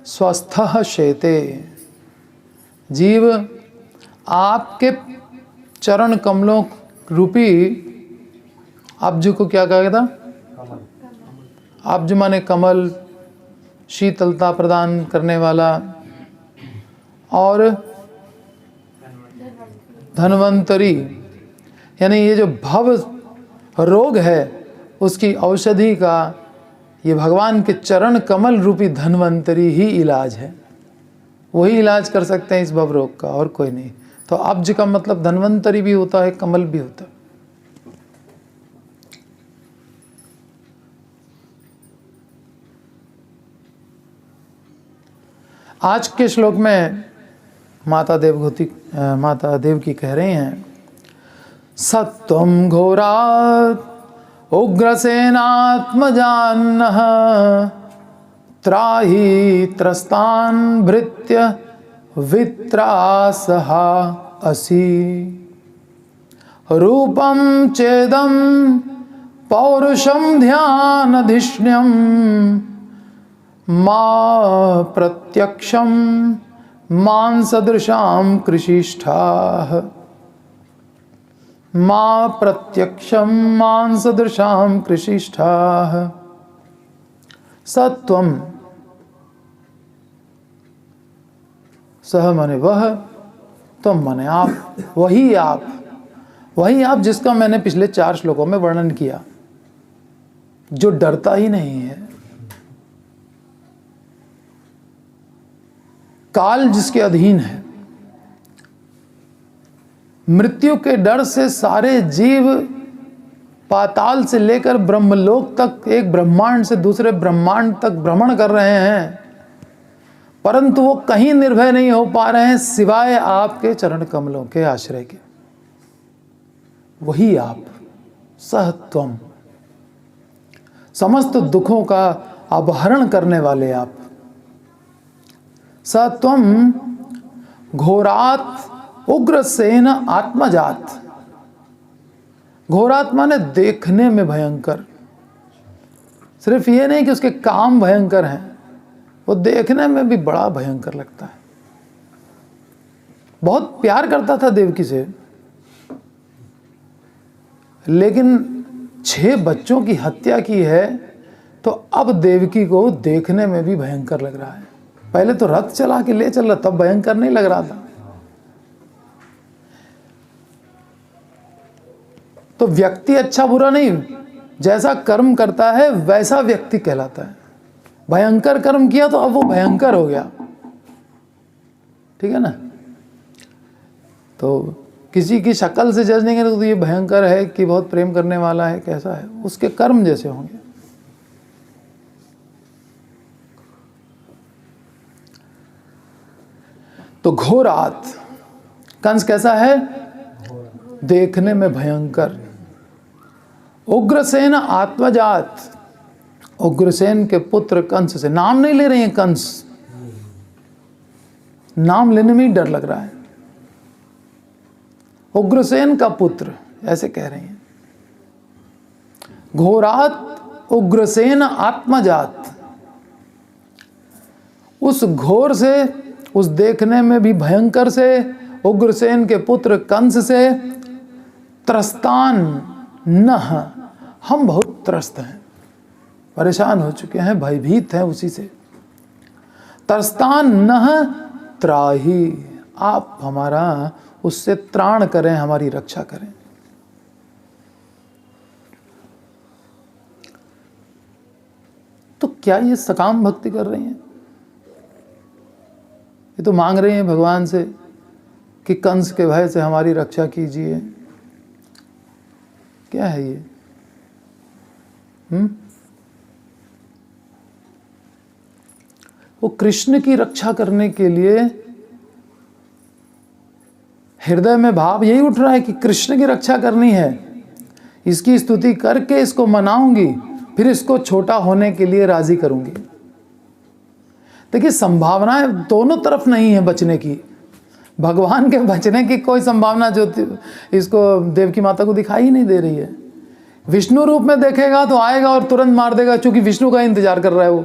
स्वस्थः शेते। जीव आपके चरण कमलों रूपी, अब्ज को क्या कहा था? अब्ज माने कमल, शीतलता प्रदान करने वाला, और धन्वंतरी, यानी ये जो भव रोग है उसकी औषधि का ये भगवान के चरण कमल रूपी धन्वंतरी ही इलाज है। वही इलाज कर सकते हैं इस भव रोग का, और कोई नहीं। तो अब्ज का मतलब धन्वंतरी भी होता है, कमल भी होता है। आज के श्लोक में माता देवकी कह रही हैं, सत्वं घोरात् उग्रसेनात्मजान्नः त्राहि त्रस्तान् भृत्य वित्रासहा असि। रूपं चेदं पौरुषं ध्यानधिष्ण्यं मा प्रत्यक्षं मांसदृशां कृषिष्ठाः। मा प्रत्यक्षं मांसदृशां कृषिष्ठाः। सत्वम, सह माने वह, त्वम माने आप, वही आप, वही आप जिसका मैंने पिछले 4 श्लोकों में वर्णन किया, जो डरता ही नहीं है, काल जिसके अधीन है, मृत्यु के डर से सारे जीव पाताल से लेकर ब्रह्मलोक तक, एक ब्रह्मांड से दूसरे ब्रह्मांड तक भ्रमण कर रहे हैं, परंतु वो कहीं निर्भय नहीं हो पा रहे हैं सिवाय आपके चरण कमलों के आश्रय के। वही आप, सहत्वम, समस्त दुखों का अपहरण करने वाले आप। सत्वम घोरात उग्रसेन आत्मजात, घोरात माने देखने में भयंकर, सिर्फ ये नहीं कि उसके काम भयंकर हैं, वो देखने में भी बड़ा भयंकर लगता है। बहुत प्यार करता था देवकी से, लेकिन 6 बच्चों की हत्या की है, तो अब देवकी को देखने में भी भयंकर लग रहा है। पहले तो रथ चला के ले चल रहा, तब भयंकर नहीं लग रहा था। तो व्यक्ति अच्छा बुरा नहीं, जैसा कर्म करता है वैसा व्यक्ति कहलाता है। भयंकर कर्म किया तो अब वो भयंकर हो गया, ठीक है ना। तो किसी की शक्ल से जज नहीं करें तो ये भयंकर है कि बहुत प्रेम करने वाला है, कैसा है, उसके कर्म जैसे होंगे। तो घोरात, कंस कैसा है? देखने में भयंकर। उग्रसेन आत्मजात, उग्रसेन के पुत्र कंस से, नाम नहीं ले रहे हैं कंस, नाम लेने में ही डर लग रहा है। उग्रसेन का पुत्र ऐसे कह रहे हैं। घोरात उग्रसेन आत्मजात, उस घोर से, उस देखने में भी भयंकर से, उग्रसेन के पुत्र कंस से, त्रस्तान नह, हम बहुत त्रस्त हैं, परेशान हो चुके हैं, भयभीत हैं उसी से। त्रस्तान नह त्राही, आप हमारा उससे त्राण करें, हमारी रक्षा करें। तो क्या ये सकाम भक्ति कर रही हैं? ये तो मांग रही हैं भगवान से कि कंस के भय से हमारी रक्षा कीजिए। क्या है ये? वो कृष्ण की रक्षा करने के लिए हृदय में भाव यही उठ रहा है कि कृष्ण की रक्षा करनी है, इसकी स्तुति करके इसको मनाऊंगी, फिर इसको छोटा होने के लिए राजी करूंगी। देखिए, संभावनाएं दोनों तरफ नहीं है बचने की। भगवान के बचने की कोई संभावना जो इसको देवकी माता को दिखाई ही नहीं दे रही है। विष्णु रूप में देखेगा तो आएगा और तुरंत मार देगा, क्योंकि विष्णु का इंतजार कर रहा है वो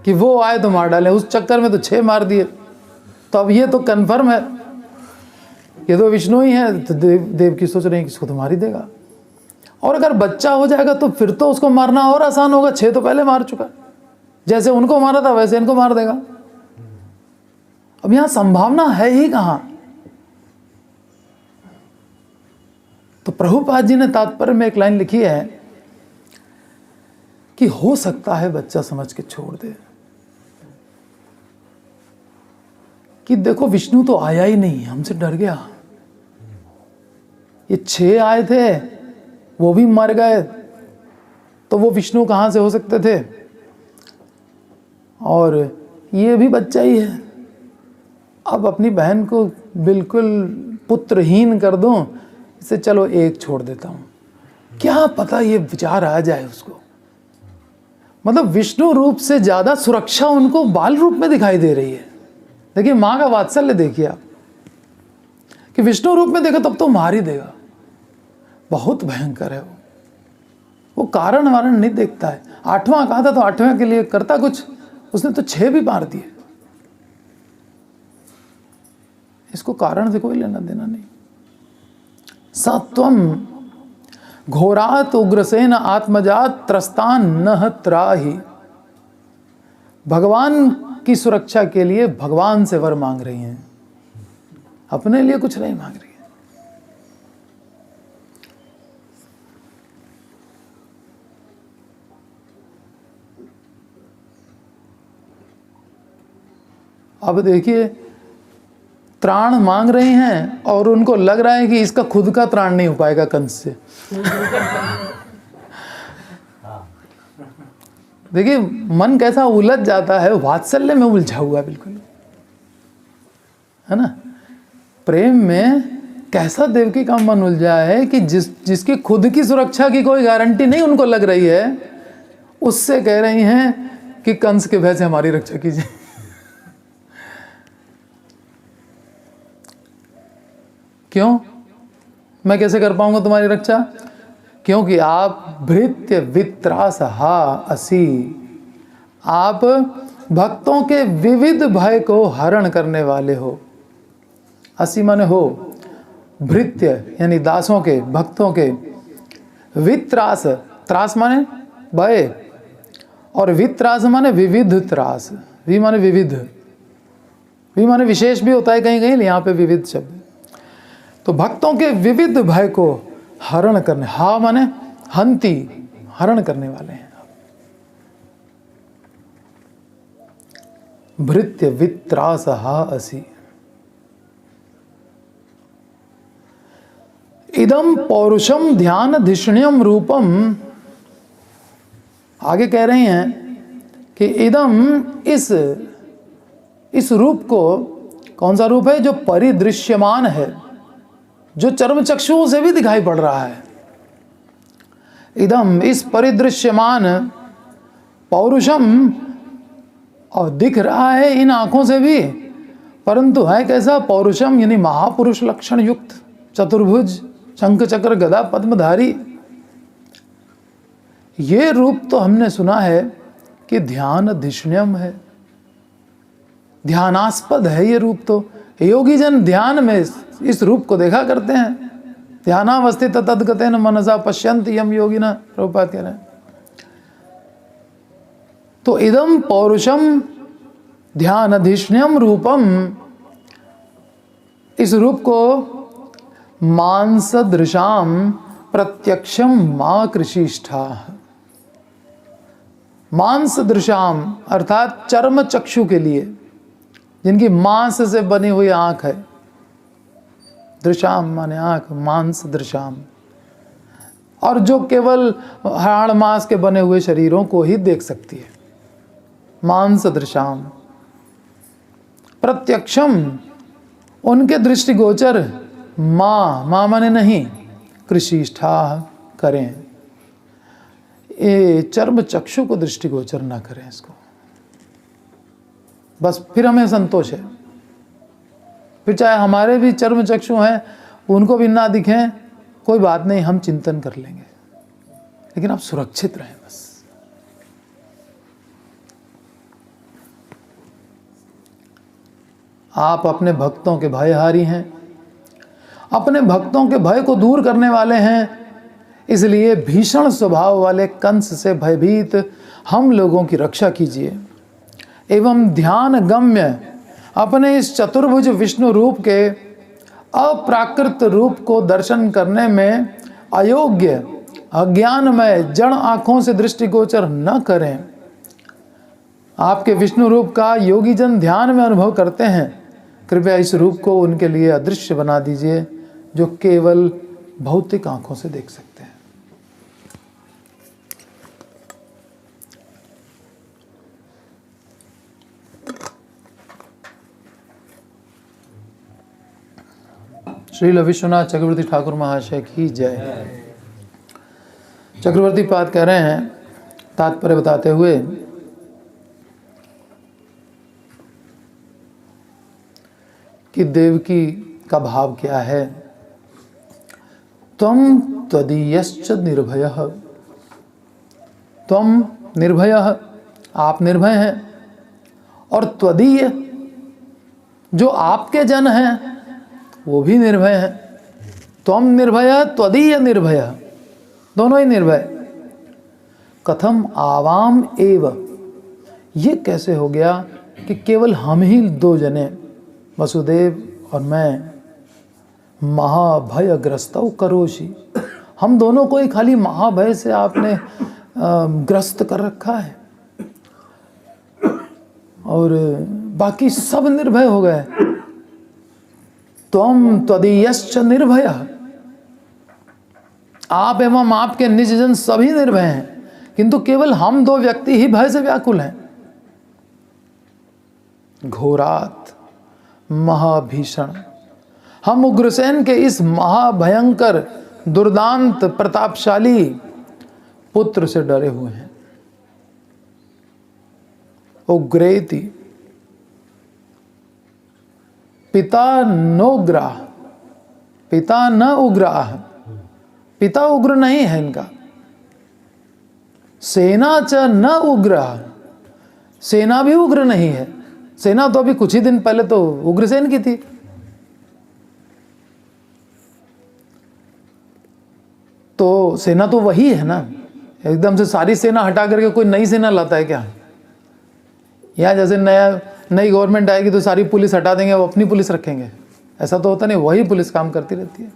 कि वो आए तो मार डाले। उस चक्कर में तो 6 मार दिए। तो अब ये तो कन्फर्म है, ये तो विष्णु ही है। तो देवकी सोच रहे हैं कि इसको तो मार ही देगा। और अगर बच्चा हो जाएगा तो फिर तो उसको मारना और आसान होगा, 6 तो पहले मार चुका। जैसे उनको मारा था वैसे इनको मार देगा। अब यहां संभावना है ही कहां? तो प्रभुपाद जी ने तात्पर्य में एक लाइन लिखी है कि हो सकता है बच्चा समझ के छोड़ दे कि देखो विष्णु तो आया ही नहीं, हमसे डर गया। ये 6 आए थे, वो भी मर गए, तो वो विष्णु कहां से हो सकते थे? और ये भी बच्चा ही है। अब अपनी बहन को बिल्कुल पुत्रहीन कर दूं, इसे चलो एक छोड़ देता हूं। क्या पता ये विचार आ जाए उसको। मतलब विष्णु रूप से ज्यादा सुरक्षा उनको बाल रूप में दिखाई दे रही है। देखिए मां का वात्सल्य देखिए आप, कि विष्णु रूप में देखा तब तो मार ही देगा। बहुत भयंकर है वो कारण वारण नहीं देखता है। 8वां कहा था तो 8वें के लिए करता कुछ, उसने तो 6 भी मार दिए। इसको कारण से कोई लेना देना नहीं। सत्वम घोरात उग्रसेन आत्मजात त्रस्तान नह त्राहि, भगवान की सुरक्षा के लिए भगवान से वर मांग रही हैं, अपने लिए कुछ नहीं मांग रही हैं। अब देखिए, त्राण मांग रही हैं और उनको लग रहा है कि इसका खुद का त्राण नहीं हो पाएगा कंस से। देखिए मन कैसा उलझ जाता है, वात्सल्य में उलझा हुआ है बिल्कुल, है ना। प्रेम में कैसा देवकी का मन उलझा है कि जिसकी खुद की सुरक्षा की कोई गारंटी नहीं उनको लग रही है, उससे कह रही हैं कि कंस के भय से हमारी रक्षा कीजिए। क्यों? मैं कैसे कर पाऊंगा तुम्हारी रक्षा? क्योंकि आप भृत्य वित्रासहा असि, आप भक्तों के विविध भय को हरण करने वाले हो। असि माने हो, भृत्य यानी दासों के, भक्तों के, वित्रास, त्रास माने भय, और वित्रास माने विविध त्रास, वि माने विविध, वि माने विशेष भी होता है कहीं कहीं, यहाँ पे विविध शब्द। तो भक्तों के विविध भय को हरण करने, हा माने हंती, हरण करने वाले हैं। भृत्य वित्रासहा असि, इदम पौरुषम ध्यान धिष्ण्यम रूपम, आगे कह रही हैं कि इदम, इस रूप को, कौन सा रूप है? जो परिदृश्यमान है, जो चर्म चक्षुओं से भी दिखाई पड़ रहा है। इदम, इस परिदृश्यमान, पौरुषम, और दिख रहा है इन आंखों से भी, परंतु है कैसा? पौरुषम यानी महापुरुष लक्षण युक्त, चतुर्भुज, शंख चक्र गदा पद्मधारी। ये रूप तो हमने सुना है कि ध्यान धिष्ण्यम है, ध्यानास्पद है ये रूप। तो योगी जन ध्यान में इस रूप को देखा करते हैं। ध्यानावस्थित तद्गतेन मनसा पश्यन्ति यम योगिना, प्रभुपाद कह रहे हैं। तो इदम पौरुषम ध्यानधिष्ण्यम रूपम, इस रूप को मांसदृशाम प्रत्यक्षम मां कृषिष्ठा, मांसदृशाम अर्थात चर्म चक्षु के लिए, जिनकी मांस से बनी हुई आंख है, दृशाम माने आंख, मांस दृशाम, और जो केवल हाड़ मांस के बने हुए शरीरों को ही देख सकती है, मांस दृशाम। प्रत्यक्षम, उनके दृष्टिगोचर, मां, मां माने नहीं, कृषिष्ठा करें, ये चर्म चक्षु को दृष्टिगोचर ना करें इसको, बस फिर हमें संतोष है। फिर चाहे हमारे भी चर्म चक्षु हैं, उनको भी ना दिखें, कोई बात नहीं, हम चिंतन कर लेंगे, लेकिन आप सुरक्षित रहें बस। आप अपने भक्तों के भयहारी हैं, अपने भक्तों के भय को दूर करने वाले हैं, इसलिए भीषण स्वभाव वाले कंस से भयभीत हम लोगों की रक्षा कीजिए। एवं ध्यान गम्य अपने इस चतुर्भुज विष्णु रूप के अप्राकृत रूप को दर्शन करने में अयोग्य, अज्ञानमय, जड़ आंखों से दृष्टिगोचर न करें। आपके विष्णु रूप का योगी जन ध्यान में अनुभव करते हैं, कृपया इस रूप को उनके लिए अदृश्य बना दीजिए, जो केवल भौतिक आंखों से देख सकते हैं। श्रील विश्वनाथ चक्रवर्ती ठाकुर महाशय की जय। चक्रवर्ती पाद कह रहे हैं तात्पर्य बताते हुए कि देवकी का भाव क्या है। त्वं त्वदीयश्च निर्भयः, त्वं निर्भयः, आप निर्भय हैं, और त्वदीय जो आपके जन हैं वो भी निर्भय हैं। त्वं निर्भय, त्वदीय निर्भय, दोनों ही निर्भय। कथम आवाम एव, ये कैसे हो गया कि केवल हम ही दो जने, वसुदेव और मैं, महाभयग्रस्त करोषि, हम दोनों को ही खाली महाभय से आपने ग्रस्त कर रखा है और बाकी सब निर्भय हो गए। त्वं त्वदीयश्च निर्भय, आप एवं आपके निज जन सभी निर्भय हैं, किंतु केवल हम दो व्यक्ति ही भय से व्याकुल हैं। घोरात महाभीषण, हम उग्रसेन के इस महाभयंकर दुर्दांत प्रतापशाली पुत्र से डरे हुए हैं। उग्रेति पिता नोग्राह, पिता न उग्राह, पिता उग्र नहीं है इनका। सेना च न उग्राह, सेना भी उग्र नहीं है। सेना तो अभी कुछ ही दिन पहले तो उग्रसेन की थी। तो सेना तो वही है ना, एकदम से सारी सेना हटा करके कोई नई सेना लाता है क्या? यहाँ जैसे नई गवर्नमेंट आएगी तो सारी पुलिस हटा देंगे, वो अपनी पुलिस रखेंगे, ऐसा तो होता नहीं, वही पुलिस काम करती रहती है।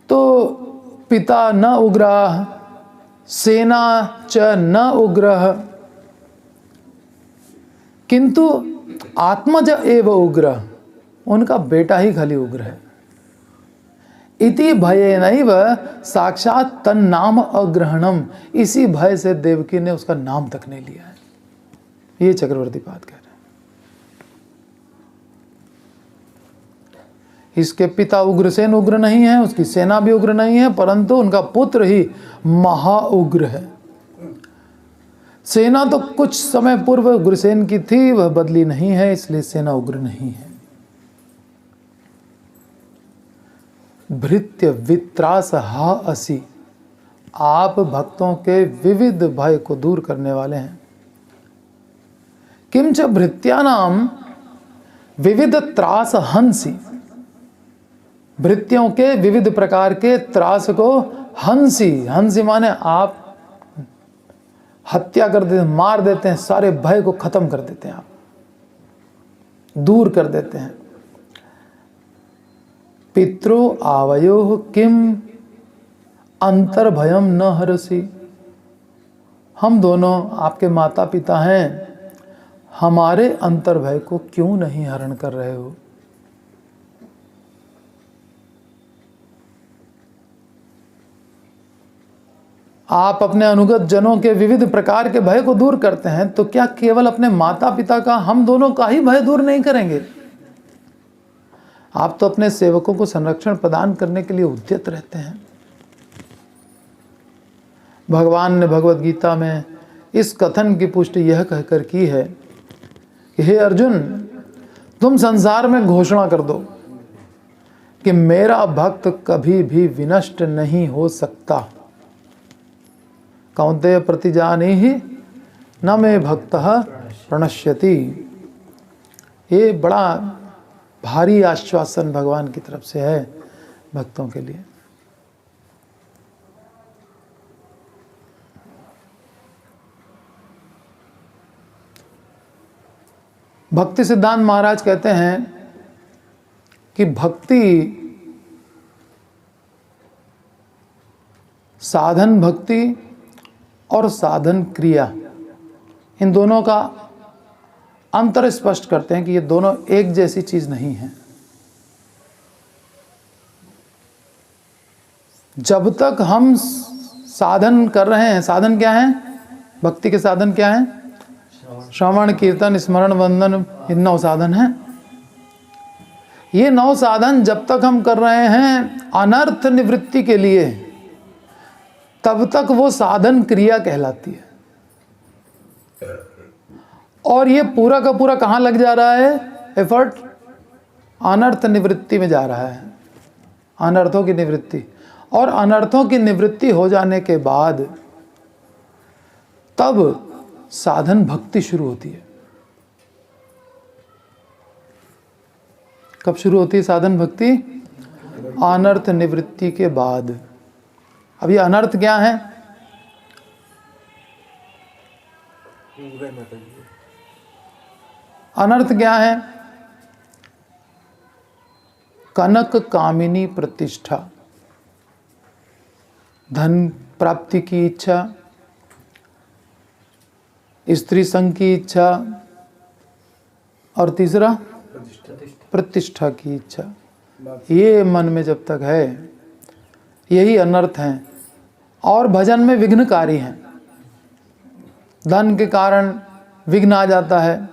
तो पिता न उग्राह, सेना च न उग्रह, किंतु आत्मज एव उग्र, उनका बेटा ही खाली उग्र है। इति भयेनैव साक्षात तन्नाम अग्रहणम, इसी भय से देवकी ने उसका नाम तक नहीं लिया है। ये चक्रवर्ती पाद कह रहे हैं। इसके पिता उग्रसेन उग्र नहीं है, उसकी सेना भी उग्र नहीं है, परंतु उनका पुत्र ही महाउग्र है। सेना तो कुछ समय पूर्व उग्रसेन की थी, वह बदली नहीं है, इसलिए सेना उग्र नहीं है। भृत्य वित्रास हा असि, आप भक्तों के विविध भय को दूर करने वाले हैं। किंच भृत्यानाम विविध त्रास हंसी, भृत्यों के विविध प्रकार के त्रास को हंसी, हंसी माने आप हत्या कर देते, मार देते हैं, सारे भय को खत्म कर देते हैं, आप दूर कर देते हैं। पितृ आवयो किम अंतर्भयम न हरसी, हम दोनों आपके माता पिता हैं, हमारे अंतर्भय को क्यों नहीं हरण कर रहे हो? आप अपने अनुगत जनों के विविध प्रकार के भय को दूर करते हैं, तो क्या केवल अपने माता पिता का, हम दोनों का ही भय दूर नहीं करेंगे? आप तो अपने सेवकों को संरक्षण प्रदान करने के लिए उद्यत रहते हैं। भगवान ने भगवत गीता में इस कथन की पुष्टि यह कहकर की है कि हे अर्जुन, तुम संसार में घोषणा कर दो कि मेरा भक्त कभी भी विनष्ट नहीं हो सकता। कौन्तेय प्रतिजाने ही न मे भक्तः प्रणश्यति। ये बड़ा भारी आश्वासन भगवान की तरफ से है भक्तों के लिए। भक्ति सिद्धांत महाराज कहते हैं कि भक्ति साधन भक्ति और साधन क्रिया, इन दोनों का अंतर स्पष्ट करते हैं कि ये दोनों एक जैसी चीज नहीं है। जब तक हम साधन कर रहे हैं, साधन क्या है? भक्ति के साधन क्या है? श्रवण कीर्तन स्मरण वंदन, ये 9 साधन हैं। ये 9 साधन जब तक हम कर रहे हैं अनर्थ निवृत्ति के लिए, तब तक वो साधन क्रिया कहलाती है। और ये पूरा का पूरा कहाँ लग जा रहा है? एफर्ट अनर्थ निवृत्ति में जा रहा है, अनर्थों की निवृत्ति। और अनर्थों की निवृत्ति हो जाने के बाद तब साधन भक्ति शुरू होती है। कब शुरू होती है साधन भक्ति? अनर्थ निवृत्ति के बाद। अब ये अनर्थ क्या है? अनर्थ क्या है? कनक कामिनी प्रतिष्ठा, धन प्राप्ति की इच्छा, स्त्री संग की इच्छा, और तीसरा प्रतिष्ठा की इच्छा। ये मन में जब तक है, यही अनर्थ हैं और भजन में विघ्नकारी हैं। धन के कारण विघ्न आ जाता है,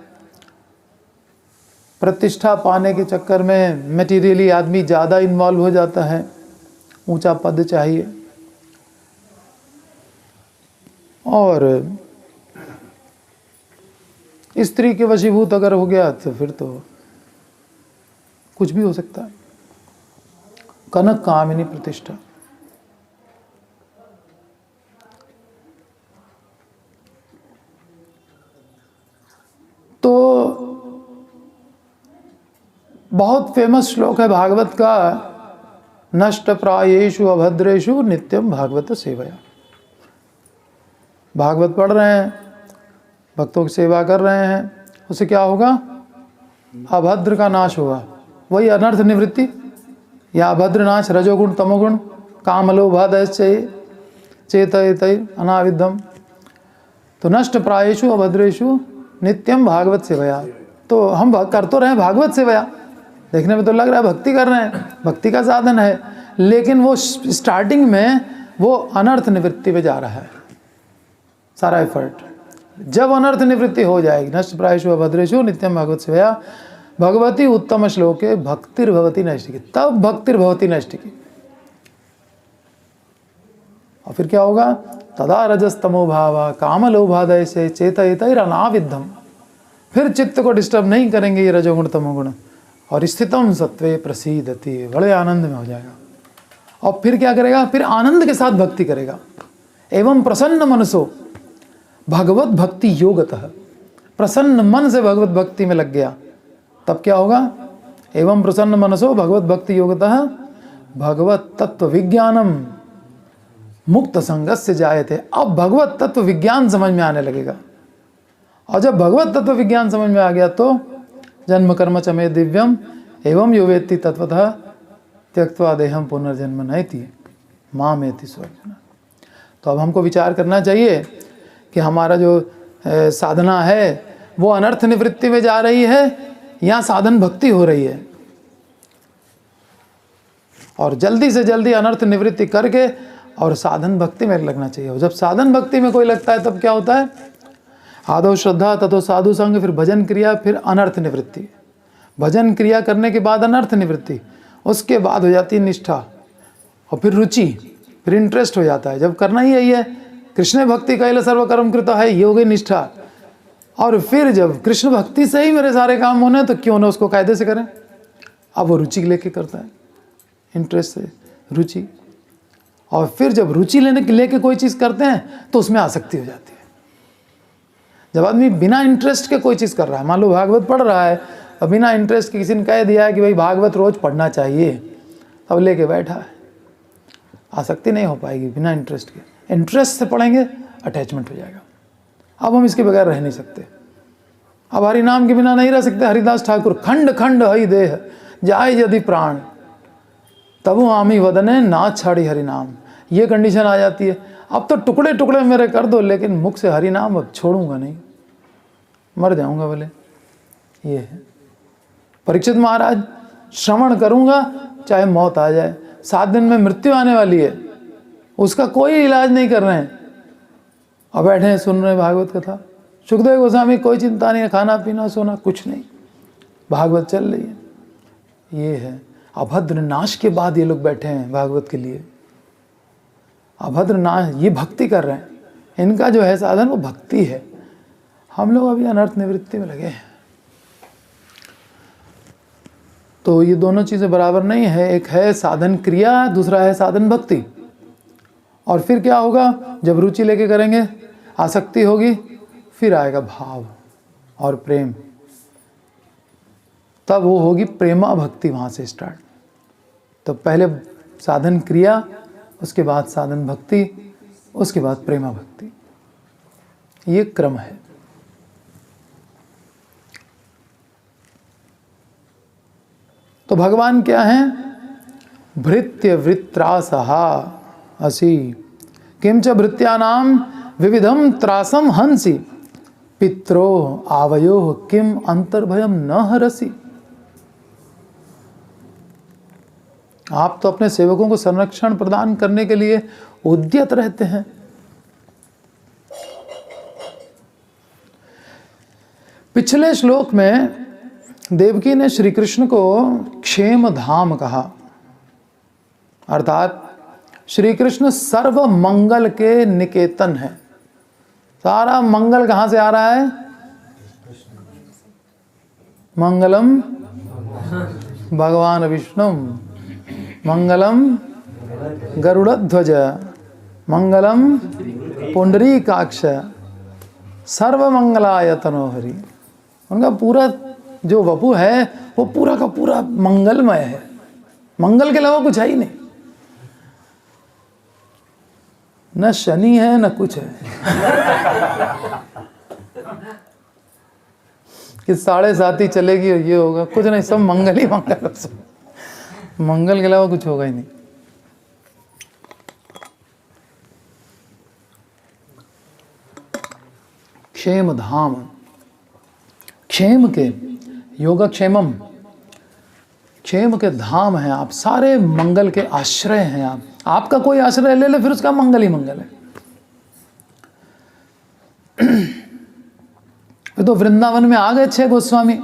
प्रतिष्ठा पाने के चक्कर में मटेरियली आदमी ज़्यादा इन्वॉल्व हो जाता है, ऊंचा पद चाहिए, और स्त्री के वशीभूत अगर हो गया तो फिर तो कुछ भी हो सकता है। कनक कामिनी प्रतिष्ठा। तो बहुत फेमस श्लोक है भागवत का, नष्ट प्रायेषु अभद्रेषु नित्यम भागवत सेवया। भागवत पढ़ रहे हैं, भक्तों की सेवा कर रहे हैं, उससे क्या होगा? अभद्र का नाश होगा, वही अनर्थ निवृत्ति या अभद्र नाश। रजोगुण तमोगुण कामलोभादश्च चेतयतै अनाविद्धम। तो नष्ट प्रायेषु अभद्रेषु नित्यम भागवत सेवया। तो हम कर तो रहे हैं भागवत सेवया, देखने में तो लग रहा है भक्ति कर रहे हैं, भक्ति का साधन है, लेकिन वो स्टार्टिंग में वो अनर्थ निवृत्ति में जा रहा है सारा एफर्ट। जब अनर्थ निवृत्ति हो जाएगी, नष्ट प्रायेषु अभद्रेषु नित्यम भागवत सेवया भगवती उत्तम श्लोके भक्तिर्भवती नैष्ठिकी, तब भक्तिर्भवती नैष्ठिकी। और फिर क्या होगा? तदा रजस्तमो भावा कामलोभादय से चेतयतैरनाविद्धम। फिर चित्त को डिस्टर्ब नहीं करेंगे ये रजोगुण तमोगुण, और स्थितम सत्वे प्रसीदति, बड़े आनंद में हो जाएगा। और फिर क्या करेगा? फिर आनंद के साथ भक्ति करेगा। एवं प्रसन्न मनसो भगवत भक्ति योगतः, प्रसन्न मन से भगवत भक्ति में लग गया, तब क्या होगा? एवं प्रसन्न मनसो भगवत भक्ति योगतः भगवत तत्व विज्ञानम मुक्त संगस्य जायते। अब भगवत तत्व विज्ञान समझ में आने लगेगा, और जब भगवत तत्व विज्ञान समझ में आ गया तो जन्म कर्म च मे दिव्यम एवं यो वेत्ति तत्वतः त्यक्त्वा देहम पुनर्जन्म नैति मामेति स्वजन। तो अब हमको विचार करना चाहिए कि हमारा जो साधना है वो अनर्थ निवृत्ति में जा रही है या साधन भक्ति हो रही है, और जल्दी से जल्दी अनर्थ निवृत्ति करके और साधन भक्ति में लगना चाहिए। और जब साधन भक्ति में कोई लगता है तब क्या होता है? आदौ श्रद्धा ततो साधु संग, फिर भजन क्रिया, फिर अनर्थ निवृत्ति। भजन क्रिया करने के बाद अनर्थ निवृत्ति, उसके बाद हो जाती है निष्ठा, और फिर रुचि, फिर इंटरेस्ट हो जाता है। जब करना ही यही है, कृष्ण भक्ति कैल सर्वकर्म कृत है, ये हो गई निष्ठा। और फिर जब कृष्ण भक्ति से ही मेरे सारे काम होने तो क्यों ना उसको कायदे से करें। अब वो रुचि लेके करता है, इंटरेस्ट से रुचि। और फिर जब रुचि लेके कोई चीज़ करते हैं तो उसमें आसक्ति हो जाती है। जब आदमी बिना इंटरेस्ट के कोई चीज़ कर रहा है, मान लो भागवत पढ़ रहा है, और बिना इंटरेस्ट के किसी ने कह दिया है कि भाई भागवत रोज पढ़ना चाहिए, अब लेके बैठा है, आसक्ति नहीं हो पाएगी बिना इंटरेस्ट के। इंटरेस्ट से पढ़ेंगे, अटैचमेंट हो जाएगा। अब हम इसके बगैर रह नहीं सकते। अब हरि नाम के बिना नहीं रह सकते। हरिदास ठाकुर, खंड खंड हरि देह जाए यदि प्राण, तबु आमी वदने ना छाड़ी हरि नाम। ये कंडीशन आ जाती है। अब तो टुकड़े टुकड़े मेरे कर दो, लेकिन मुख से हरि नाम अब छोड़ूंगा नहीं, मर जाऊंगा बोले। ये है परीक्षित महाराज, श्रवण करूंगा चाहे मौत आ जाए। 7 दिन में मृत्यु आने वाली है, उसका कोई इलाज नहीं कर रहे हैं, और बैठे हैं सुन रहे हैं भागवत कथा। सुखदेव गोस्वामी कोई चिंता नहीं है, खाना पीना सोना कुछ नहीं, भागवत चल रही है। ये है अभद्र नाश के बाद ये लोग बैठे हैं भागवत के लिए। अभद्र नाश, ये भक्ति कर रहे हैं, इनका जो है साधन वो भक्ति है। हम लोग अभी अनर्थ निवृत्ति में लगे हैं। तो ये दोनों चीज़ें बराबर नहीं है। एक है साधन क्रिया, दूसरा है साधन भक्ति। और फिर क्या होगा? जब रुचि लेके करेंगे, आसक्ति होगी, फिर आएगा भाव और प्रेम, तब वो होगी प्रेमा भक्ति, वहाँ से स्टार्ट। तो पहले साधन क्रिया, उसके बाद साधन भक्ति, उसके बाद प्रेमा भक्ति, ये क्रम है। तो भगवान क्या हैं? भृत्य वृत्रासहा असि किंच भृत्यानाम विविधम त्रासम हंसी पित्रो आवयो किम अंतर्भयम न हरसी। आप तो अपने सेवकों को संरक्षण प्रदान करने के लिए उद्यत रहते हैं। पिछले श्लोक में देवकी ने श्री कृष्ण को क्षेम धाम कहा, अर्थात श्री कृष्ण सर्व मंगल के निकेतन है। सारा मंगल कहां से आ रहा है? मंगलम भगवान विष्णु, मंगलम गरुड़ध्वज, मंगलम पुंडरीकाक्ष, सर्व मंगलाय तनोहरि। उनका पूरा जो वपु है वो पूरा का पूरा मंगलमय है, मंगल के अलावा कुछ है ही नहीं। न शनि है न कुछ है कि 7.5 चलेगी और ये होगा, कुछ नहीं, सब मंगल ही मंगल, मंगल के अलावा कुछ होगा ही नहीं। क्षेम धाम, क्षेम के योगक्षेमम, क्षेम के धाम हैं आप, सारे मंगल के आश्रय हैं आप। आपका कोई आश्रय ले ले फिर उसका मंगल ही मंगल है। तो वृंदावन में आ गए 6 गोस्वामी,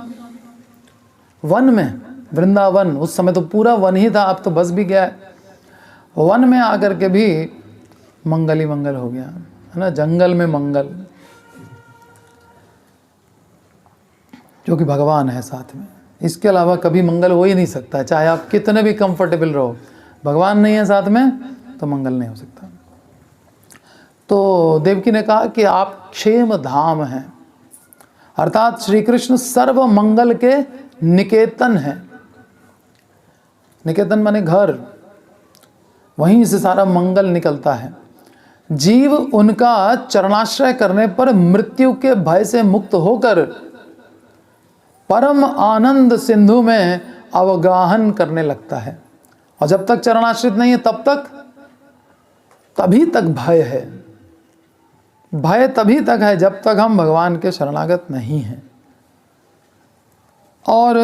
वन में, वृंदावन उस समय तो पूरा वन ही था, अब तो बस भी गया है। वन में आकर के भी मंगल ही मंगल हो गया है ना, जंगल में मंगल, जो कि भगवान है साथ में। इसके अलावा कभी मंगल हो ही नहीं सकता है, चाहे आप कितने भी कंफर्टेबल रहो, भगवान नहीं है साथ में तो मंगल नहीं हो सकता। तो देवकी ने कहा कि आप क्षेम धाम हैं, अर्थात श्री कृष्ण सर्व मंगल के निकेतन हैं। निकेतन माने घर, वहीं से सारा मंगल निकलता है। जीव उनका चरणाश्रय करने पर मृत्यु के भय से मुक्त होकर परम आनंद सिंधु में अवगाहन करने लगता है। और जब तक चरणाश्रित नहीं है तब तक, तभी तक भय है। भय तभी तक है जब तक हम भगवान के शरणागत नहीं हैं। और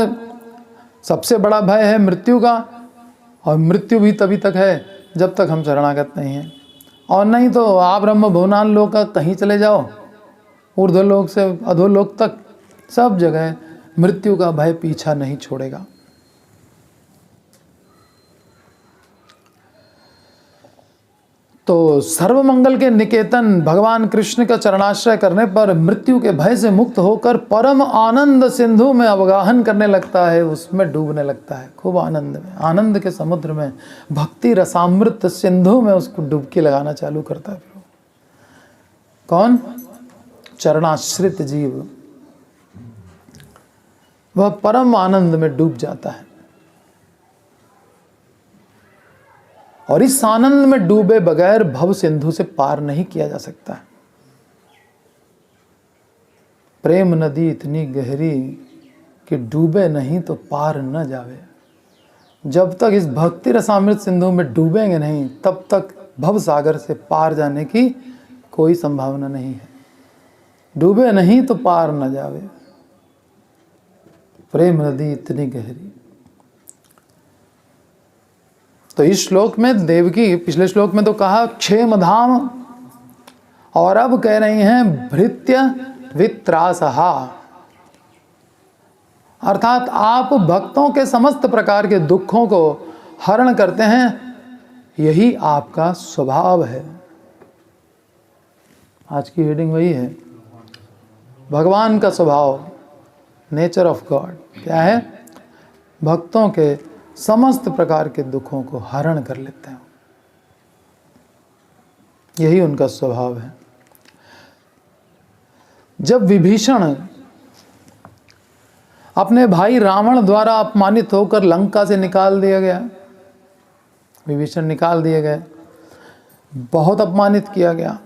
सबसे बड़ा भय है मृत्यु का, और मृत्यु भी तभी तक है जब तक हम शरणागत नहीं हैं। और नहीं तो आप ब्रह्म भुवनान लोक का कहीं चले जाओ, ऊर्ध्वलोक से अधोलोक तक, सब जगह मृत्यु का भय पीछा नहीं छोड़ेगा। तो सर्वमंगल के निकेतन भगवान कृष्ण का चरणाश्रय करने पर मृत्यु के भय से मुक्त होकर परम आनंद सिंधु में अवगाहन करने लगता है, उसमें डूबने लगता है, खूब आनंद में, आनंद के समुद्र में, भक्ति रसामृत सिंधु में उसको डुबकी लगाना चालू करता है। फिर कौन? चरणाश्रित जीव, वह परम आनंद में डूब जाता है। और इस आनंद में डूबे बगैर भव सिंधु से पार नहीं किया जा सकता। प्रेम नदी इतनी गहरी कि डूबे नहीं तो पार न जावे। जब तक इस भक्ति रसामृत सिंधु में डूबेंगे नहीं, तब तक भव सागर से पार जाने की कोई संभावना नहीं है। डूबे नहीं तो पार न जावे, प्रेम नदी इतनी गहरी। तो इस श्लोक में देवकी, पिछले श्लोक में तो कहा क्षेम धाम, और अब कह रही हैं भृत्य वित्रासहा, अर्थात आप भक्तों के समस्त प्रकार के दुखों को हरण करते हैं, यही आपका स्वभाव है। आज की हेडिंग वही है, भगवान का स्वभाव, नेचर ऑफ गॉड क्या है? भक्तों के समस्त प्रकार के दुखों को हरण कर लेते हैं, यही उनका स्वभाव है। जब विभीषण अपने भाई रावण द्वारा अपमानित होकर लंका से निकाल दिया गया, विभीषण निकाल दिए गए, बहुत अपमानित किया गया,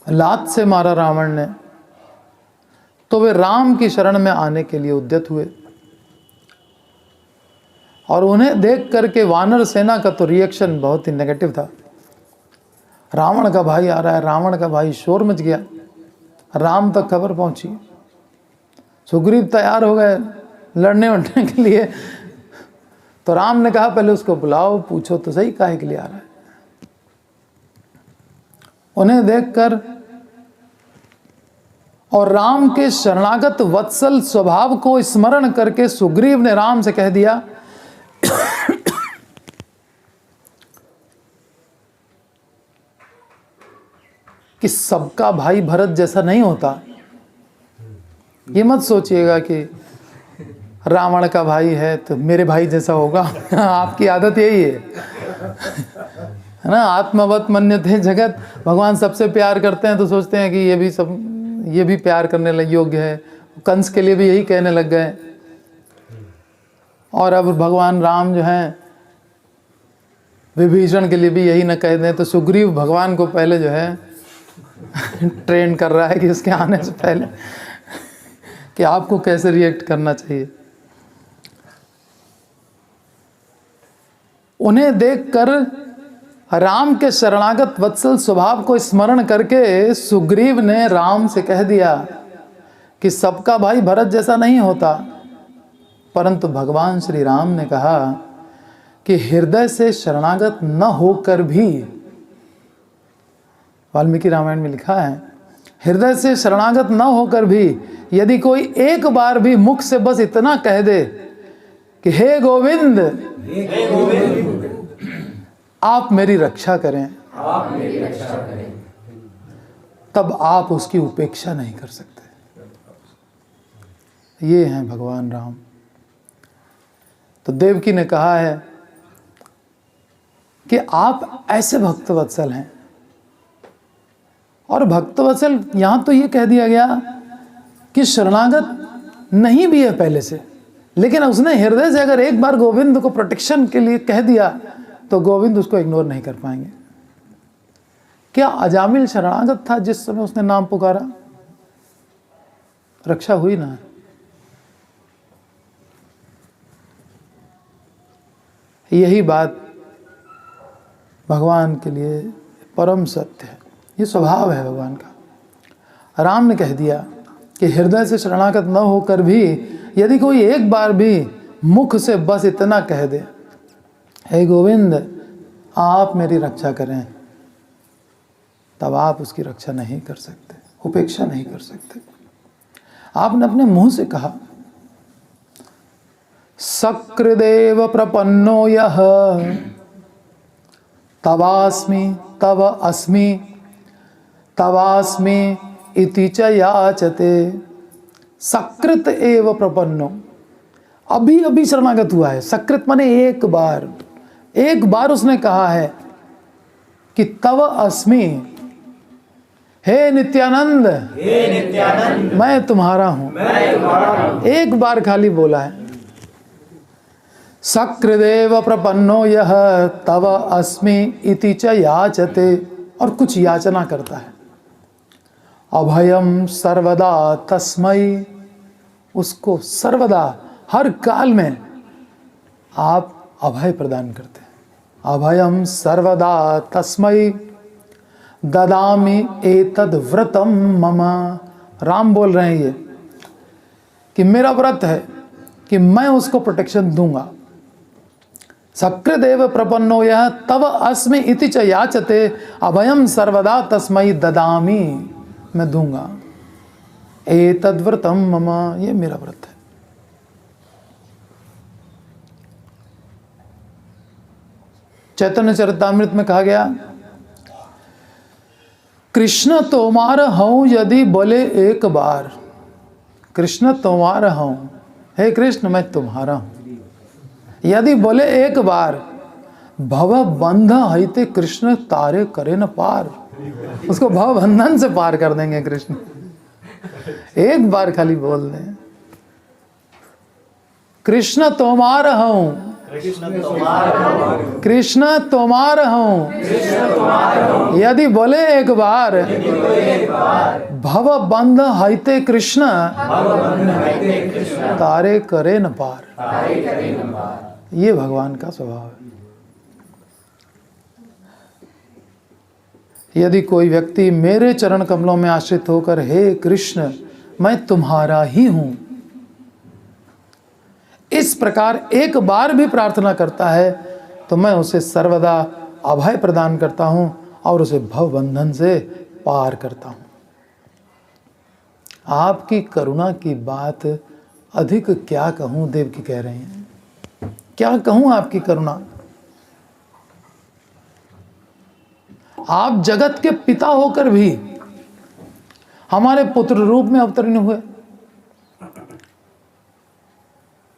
लात से मारा रावण ने, तो वे राम की शरण में आने के लिए उद्यत हुए। और उन्हें देख करके वानर सेना का तो रिएक्शन बहुत ही नेगेटिव था। रावण का भाई आ रहा है, रावण का भाई, शोर मच गया। राम तक खबर पहुंची, सुग्रीव तैयार हो गए लड़ने वड़ने के लिए। तो राम ने कहा पहले उसको बुलाओ, पूछो तो सही काहे के लिए आ रहा है। उन्हें देखकर और राम के शरणागत वत्सल स्वभाव को स्मरण करके सुग्रीव ने राम से कह दिया कि सबका भाई भरत जैसा नहीं होता। ये मत सोचिएगा कि रावण का भाई है तो मेरे भाई जैसा होगा। आपकी आदत यही है ना, आत्मवत मन्यते जगत। भगवान सबसे प्यार करते हैं तो सोचते हैं कि ये भी प्यार करने लग योग्य है। कंस के लिए भी यही कहने लग गए। और अब भगवान राम जो हैं विभीषण के लिए भी यही न कह दें, तो सुग्रीव भगवान को पहले जो है ट्रेन कर रहा है कि उसके आने से पहले कि आपको कैसे रिएक्ट करना चाहिए। उन्हें देखकर राम के शरणागत वत्सल स्वभाव को स्मरण करके सुग्रीव ने राम से कह दिया कि सबका भाई भरत जैसा नहीं होता। परंतु भगवान श्री राम ने कहा कि हृदय से शरणागत न होकर भी, वाल्मीकि रामायण में लिखा है, हृदय से शरणागत न होकर भी यदि कोई एक बार भी मुख से बस इतना कह दे कि हे गोविंद, आप मेरी रक्षा करें, तब आप उसकी उपेक्षा नहीं कर सकते। ये हैं भगवान राम। तो देवकी ने कहा है कि आप ऐसे भक्तवत्सल हैं। और भक्तवत्सल यहां तो ये कह दिया गया कि शरणागत नहीं भी है पहले से, लेकिन उसने हृदय से अगर एक बार गोविंद को प्रोटेक्शन के लिए कह दिया तो गोविंद उसको इग्नोर नहीं कर पाएंगे। क्या अजामिल शरणागत था जिस समय उसने नाम पुकारा? रक्षा हुई ना। यही बात भगवान के लिए परम सत्य है। ये स्वभाव है भगवान का। राम ने कह दिया कि हृदय से शरणागत न होकर भी यदि कोई एक बार भी मुख से बस इतना कह दे, हे गोविंद आप मेरी रक्षा करें, तब आप उसकी रक्षा नहीं कर सकते, उपेक्षा नहीं कर सकते। आपने अपने मुंह से कहा, सकृदेव प्रपन्नो यः तवास्मि तव अस्मि तवास्मि इति च याचते। सकृत एव प्रपन्नो, अभी अभी शरणागत हुआ है। सकृत माने एक बार उसने कहा है कि तव अस्मि, हे नित्यानंद, मैं तुम्हारा हूं। एक बार खाली बोला है। सकृदेव प्रपन्नो यः तव अस्मि इति च याचते, और कुछ याचना करता है। अभयम सर्वदा तस्मै, उसको सर्वदा हर काल में आप अभय प्रदान करते हैं। अभयम सर्वदा तस्मै ददामि एतद् व्रतम मम। राम बोल रहे हैं ये कि मेरा व्रत है कि मैं उसको प्रोटेक्शन दूंगा। सकृदेव प्रपन्नो यः तव अस्मि इति च याचते अभयम सर्वदा तस्मै ददामि, मैं दूंगा। एतद् व्रतम मम, ये मेरा व्रत है। चैतन्य चरितामृत में कहा गया, कृष्ण तोमार हूं यदि बोले एक बार, कृष्ण तोमार हूं, हे कृष्ण मैं तुम्हारा हूं, यदि बोले एक बार, भव बंध हईते कृष्ण तारे करे न पार। उसको भव बंधन से पार कर देंगे कृष्ण। एक बार खाली बोल दें, कृष्ण तोमार हूं, कृष्ण तुम्हार हूँ, यदि बोले एक बार, भव बंध हईते कृष्ण, तारे करे न पार। ये भगवान का स्वभाव है। यदि कोई व्यक्ति मेरे चरण कमलों में आश्रित होकर हे कृष्ण मैं तुम्हारा ही हूं, इस प्रकार एक बार भी प्रार्थना करता है तो मैं उसे सर्वदा अभय प्रदान करता हूं और उसे भव बंधन से पार करता हूं। आपकी करुणा की बात अधिक क्या कहूं, देवकी कह रही हैं, क्या कहूं आपकी करुणा। आप जगत के पिता होकर भी हमारे पुत्र रूप में अवतीर्ण हुए।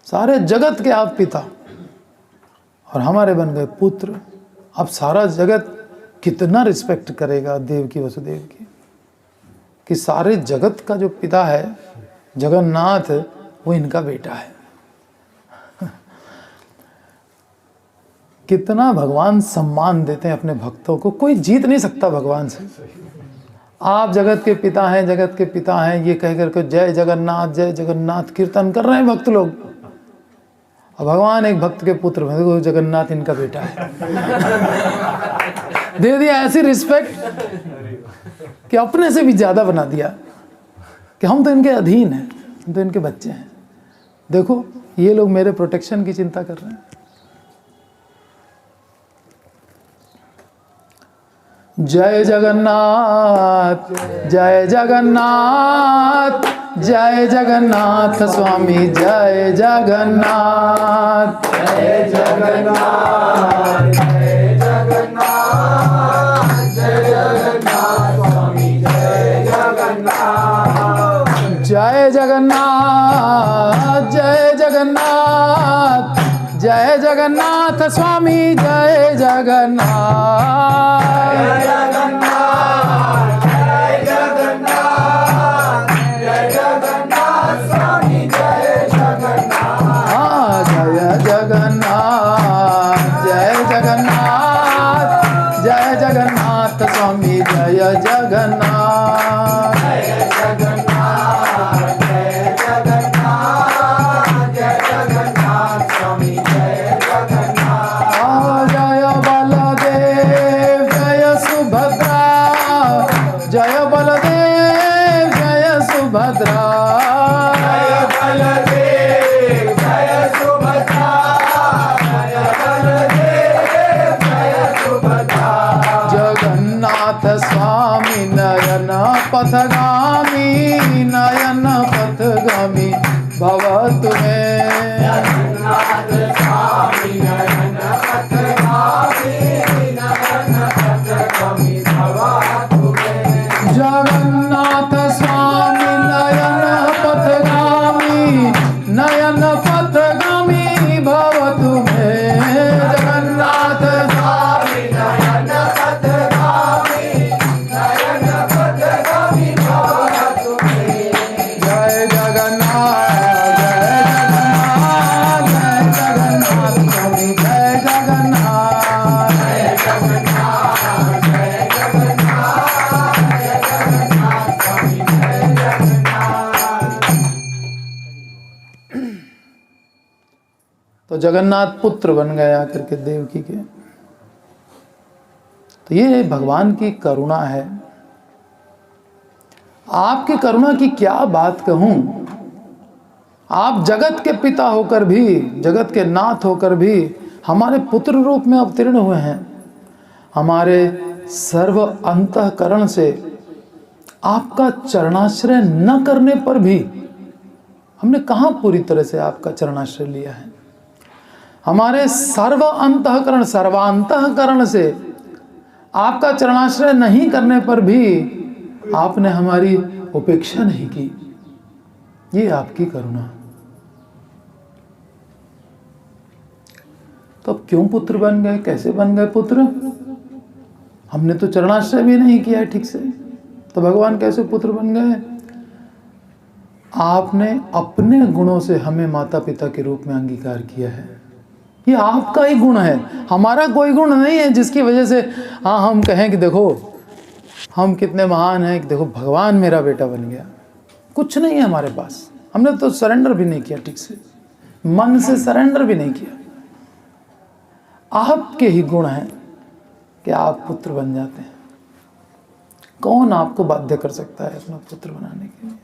सारे जगत के आप पिता और हमारे बन गए पुत्र। अब सारा जगत कितना रिस्पेक्ट करेगा देवकी वसुदेव की, कि सारे जगत का जो पिता है जगन्नाथ, वो इनका बेटा है। कितना भगवान सम्मान देते हैं अपने भक्तों को, कोई जीत नहीं सकता भगवान से। आप जगत के पिता हैं, जगत के पिता हैं ये कह करके जय जगन्नाथ कीर्तन कर रहे हैं भक्त लोग, और भगवान एक भक्त के पुत्र हैं, देखो जगन्नाथ इनका बेटा है। दे दिया ऐसी रिस्पेक्ट कि अपने से भी ज्यादा बना दिया कि हम तो इनके अधीन हैं, हम तो इनके बच्चे हैं। देखो ये लोग मेरे प्रोटेक्शन की चिंता कर रहे हैं। जय जगन्नाथ, जय जगन्नाथ, जय जगन्नाथ स्वामी, जय जगन्नाथ,
जय जगन्नाथ, जय जगन्नाथ, जय जगन्नाथ स्वामी, जय जगन्नाथ,
जय जगन्नाथ, जय जगन्नाथ, जय जगन्नाथ स्वामी, जय जगन्नाथ,
जय जगन्नाथ, जय जगन्नाथ, जय जगन्नाथ स्वामी, जय जगन्नाथ,
जय जगन्नाथ, जय जगन्नाथ, जय जगन्नाथ स्वामी, जय जगन्नाथ,
जय जगन्नाथ, जय जगन्नाथ, जय जगन्नाथ स्वामी, जय जगन्नाथ,
जय बलदेव जय सुभद्रा, जय बलदेव जय सुभद्रा,
जय बलदेव जय सुभद्रा, जय बलदेव जय सुभद्रा,
जगन्नाथ स्वामी नयन पथगामी, नयन पथगामी भवतु मे,
जगन्नाथ स्वामी नयन पथगामी, नयन पथगामी भवतु मे,
जगन्नाथ स्वामी नयन पथगामी, नयन पथगामी भवतु मे, जगन्नाथ
स्वामी नयन पथगामी, नयन पथगामी भवतु मे,
जय जगन्नाथ, जय जगन्नाथ, जय जगन्नाथ स्वामी, जय जगन्नाथ,
जय जगन्नाथ, जय जगन्नाथ, जय जगन्नाथ स्वामी, जय जगन्नाथ।
तो जगन्नाथ पुत्र बन गए आकर के देवकी के। तो ये भगवान की करुणा है। आपकी करुणा की क्या बात कहूं। आप जगत के पिता होकर भी, जगत के नाथ होकर भी हमारे पुत्र रूप में अवतीर्ण हुए हैं। हमारे सर्व अंतःकरण से आपका चरणाश्रय न करने पर भी हमने कहाँ पूरी तरह से आपका चरणाश्रय लिया है। हमारे सर्व अंतःकरण, सर्वांतःकरण से आपका चरणाश्रय नहीं करने पर भी आपने हमारी उपेक्षा नहीं की। ये आपकी करुणा। तो अब क्यों पुत्र बन गए, कैसे बन गए पुत्र। हमने तो चरणाश्रय भी नहीं किया है ठीक से, तो भगवान कैसे पुत्र बन गए। आपने अपने गुणों से हमें माता पिता के रूप में अंगीकार किया है। ये आपका ही गुण है, हमारा कोई गुण नहीं है जिसकी वजह से हाँ हम कहें कि देखो हम कितने महान हैं, कि देखो भगवान मेरा बेटा बन गया। कुछ नहीं है हमारे पास, हमने तो सरेंडर भी नहीं किया ठीक से, मन से सरेंडर भी नहीं किया। आपके ही गुण हैं कि आप पुत्र बन जाते हैं। कौन आपको बाध्य कर सकता है अपना पुत्र बनाने के लिए?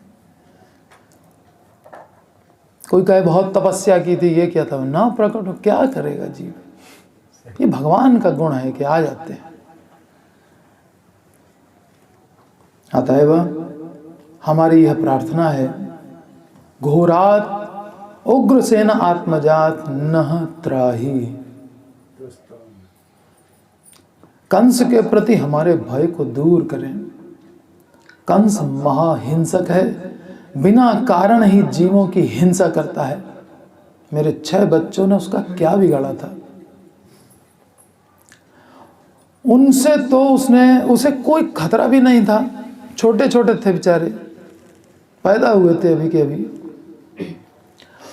कोई कहे बहुत तपस्या की थी, ये क्या था, ना प्रकट हो, क्या करेगा जीव? ये भगवान का गुण है कि आ जाते हैं। अतएव हमारी यह प्रार्थना है, घोरात उग्रसेन आत्मजात नह त्राहि। कंस के प्रति हमारे भय को दूर करें। कंस महाहिंसक है, बिना कारण ही जीवों की हिंसा करता है। मेरे 6 बच्चों ने उसका क्या बिगाड़ा था? उनसे तो उसे कोई खतरा भी नहीं था, छोटे छोटे थे बेचारे, पैदा हुए थे अभी के अभी।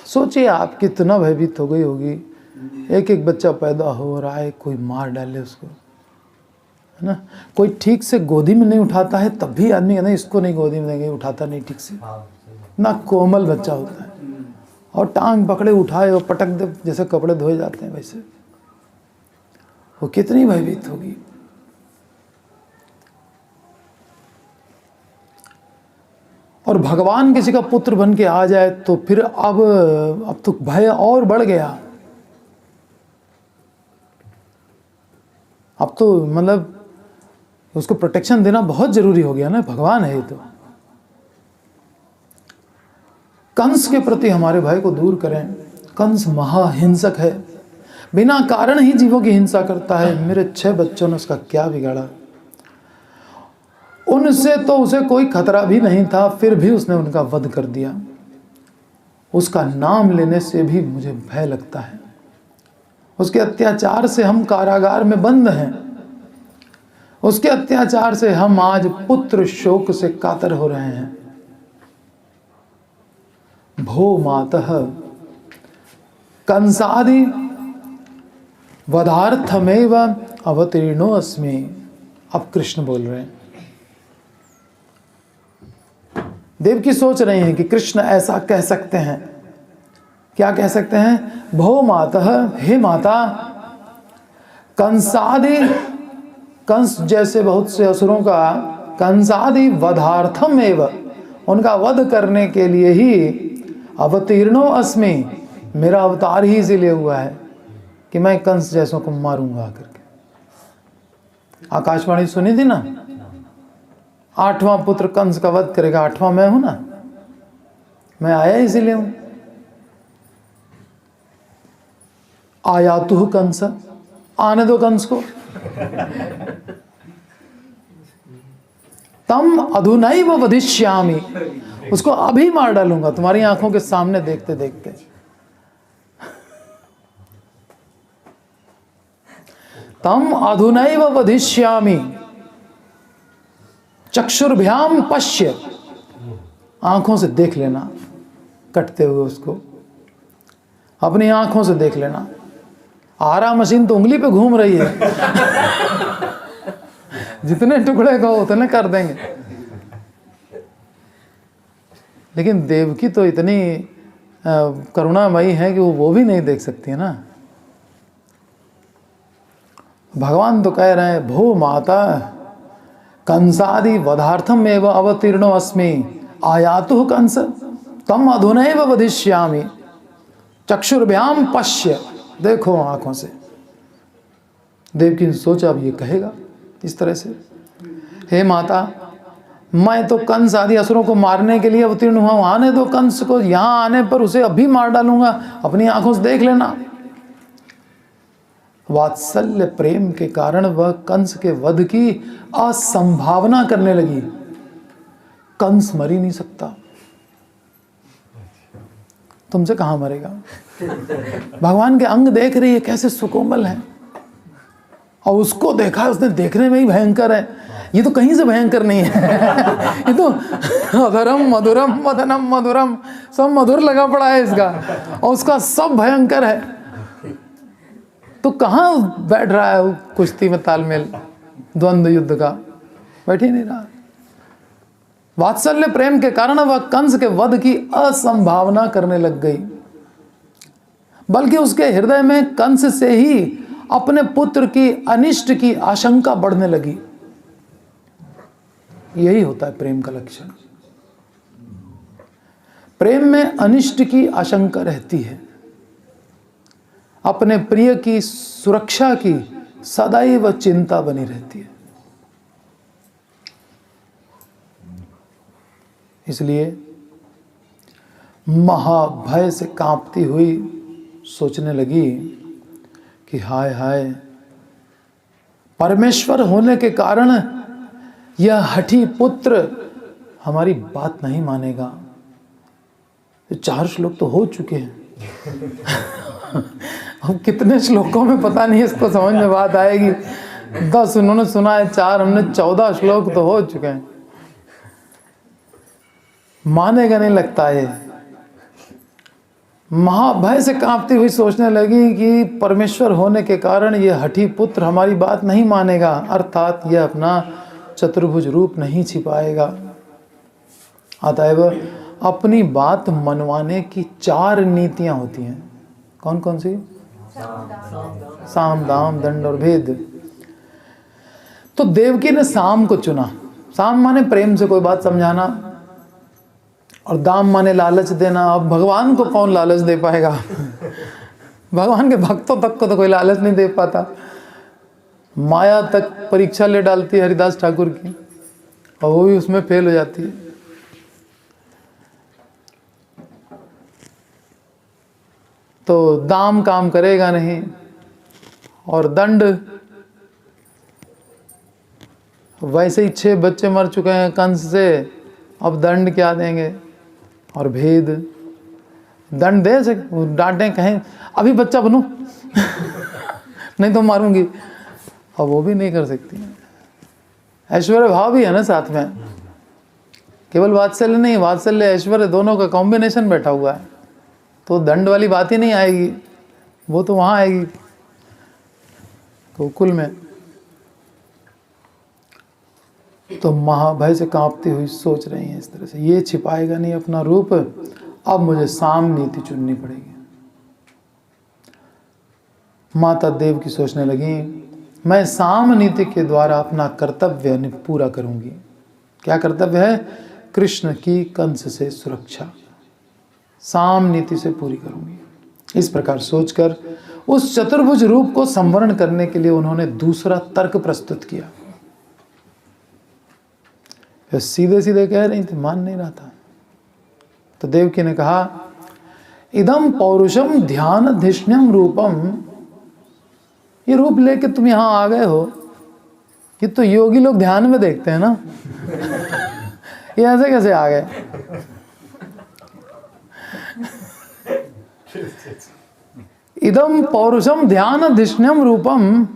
सोचिए आप कितना भयभीत हो गई होगी, एक एक बच्चा पैदा हो रहा है, कोई मार डाले उसको, है ना। कोई ठीक से गोदी में नहीं उठाता है, तब भी आदमी कहता है इसको नहीं गोदी में देंगे, उठाता नहीं ठीक से, ना कोमल बच्चा होता है, और टांग पकड़े उठाए और पटक दे, जैसे कपड़े धोए जाते हैं वैसे। वो कितनी भयभीत होगी। और भगवान किसी का पुत्र बन के आ जाए तो फिर अब तो भय और बढ़ गया। अब तो मतलब उसको प्रोटेक्शन देना बहुत जरूरी हो गया ना, भगवान है ये तो। कंस के प्रति हमारे भय को दूर करें। कंस महाहिंसक है, बिना कारण ही जीवों की हिंसा करता है। मेरे 6 बच्चों ने उसका क्या बिगाड़ा? उनसे तो उसे कोई खतरा भी नहीं था, फिर भी उसने उनका वध कर दिया। उसका नाम लेने से भी मुझे भय लगता है। उसके अत्याचार से हम कारागार में बंद हैं। उसके अत्याचार से हम आज पुत्र शोक से कातर हो रहे हैं। भो मातः कंसादि वधार्थमेव अवतीर्णो अस्मि। अब कृष्ण बोल रहे हैं। देवकी सोच रहे हैं कि कृष्ण ऐसा कह सकते हैं। क्या कह सकते हैं? भो मातः, हे माता, कंसादि, कंस जैसे बहुत से असुरों का, कंसादि वधार्थम एव, उनका वध करने के लिए ही अवतीर्णो अस्मि, मेरा अवतार ही इसीलिए हुआ है कि मैं कंस जैसों को मारूंगा करके। आकाशवाणी सुनी थी ना, 8वां पुत्र कंस का वध करेगा, 8वां मैं हूं ना, मैं आया इसीलिए हूं। आयातु कंस, आने दो कंस को। तम अधुनैव वधिष्यामि, उसको अभी मार डालूंगा तुम्हारी आंखों के सामने देखते देखते। तम अधुनैव वधिष्यामि चक्षुर्भ्याम पश्य, आंखों से देख लेना कटते हुए उसको, अपनी आंखों से देख लेना। आरा मशीन तो उंगली पे घूम रही है। जितने टुकड़े कहो उतने कर देंगे। लेकिन देवकी तो इतनी करुणामयी है कि वो भी नहीं देख सकती है ना। भगवान तो कह रहे हैं, भो माता कंसादि वधार्थम एव अवतीर्णो अस्मि, आयातु कंस तम अधुनैव वधिष्यामि चक्षुर्भ्याम पश्य, देखो आंखों से। देवकी ने सोचा अब ये कहेगा इस तरह से, हे माता, मैं तो कंस आदि असुरों को मारने के लिए अवतीर्ण हुआ हूं, आने दो कंस को, यहां आने पर उसे अभी मार डालूंगा, अपनी आंखों से देख लेना। वात्सल्य प्रेम के कारण वह कंस के वध की असंभावना करने लगी। कंस मर ही नहीं सकता, तुमसे कहां मरेगा। भगवान के अंग देख रही है कैसे सुकोमल है, और उसको देखा, उसने देखने में ही भयंकर है। ये तो कहीं से भयंकर नहीं है। ये तो अधरम मधुरम वदनम मधुरम, सब मधुर लगा पड़ा है इसका, और उसका सब भयंकर है। तो कहाँ बैठ रहा है वो कुश्ती में तालमेल द्वंद्व युद्ध का, बैठ ही नहीं रहा। वात्सल्य प्रेम के कारण वह कंस के वध की असंभावना करने लग गई, बल्कि उसके हृदय में कंस से ही अपने पुत्र की अनिष्ट की आशंका बढ़ने लगी। यही होता है प्रेम का लक्षण। प्रेम में अनिष्ट की आशंका रहती है, अपने प्रिय की सुरक्षा की सदैव चिंता बनी रहती है। इसलिए महाभय से कांपती हुई सोचने लगी कि हाय हाय, परमेश्वर होने के कारण यह हठी पुत्र हमारी बात नहीं मानेगा। 4 श्लोक तो हो चुके हैं। अब कितने श्लोकों में पता नहीं इसको समझ में बात आएगी। 10 उन्होंने सुना है, 4 हमने, 14 श्लोक तो हो चुके हैं। मानेगा नहीं लगता है। महाभय से कांपती हुई सोचने लगी कि परमेश्वर होने के कारण यह हठी पुत्र हमारी बात नहीं मानेगा, अर्थात यह अपना चतुर्भुज रूप नहीं छिपाएगा। अतएव अपनी बात मनवाने की 4 नीतियां होती हैं। कौन कौन सी? साम, दाम, दंड और भेद। तो देवकी ने साम को चुना। साम माने प्रेम से कोई बात समझाना, और दाम माने लालच देना। अब भगवान को कौन लालच दे पाएगा? भगवान के भक्तों तक को तो कोई लालच नहीं दे पाता। माया तक परीक्षा ले डालती है हरिदास ठाकुर की, और वो भी उसमें फेल हो जाती है। तो दाम काम करेगा नहीं, और दंड, वैसे ही 6 बच्चे मर चुके हैं कंस से, अब दंड क्या देंगे? और भेद, दंड दे से डांटें, कहें अभी बच्चा बनूं नहीं तो मारूंगी, अब वो भी नहीं कर सकती। ऐश्वर्य भाव भी है ना साथ में, केवल वात्सल्य नहीं, वात्सल्य ऐश्वर्य दोनों का कॉम्बिनेशन बैठा हुआ है। तो दंड वाली बात ही नहीं आएगी, वो तो वहां आएगी गोकुल में। तो महाभय से कांपती हुई सोच रही हैं इस तरह से, ये छिपाएगा नहीं अपना रूप, अब मुझे साम नीति चुननी पड़ेगी। माता देव की सोचने लगी, मैं साम नीति के द्वारा अपना कर्तव्य पूरा करूंगी। क्या कर्तव्य है? कृष्ण की कंस से सुरक्षा साम नीति से पूरी करूंगी। इस प्रकार सोचकर उस चतुर्भुज रूप को संवरण करने के लिए उन्होंने दूसरा तर्क प्रस्तुत किया। सीधे सीधे कह रही थी, मान नहीं रहा था। तो देवकी ने कहा, इदम पौरुषम ध्यान धिष्ण्यम रूपम, ये रूप लेके तुम यहां आ गए हो, ये तो योगी लोग ध्यान में देखते हैं ना ये ऐसे कैसे आ गए? इदम पौरुषम ध्यान धिष्ण्यम रूपम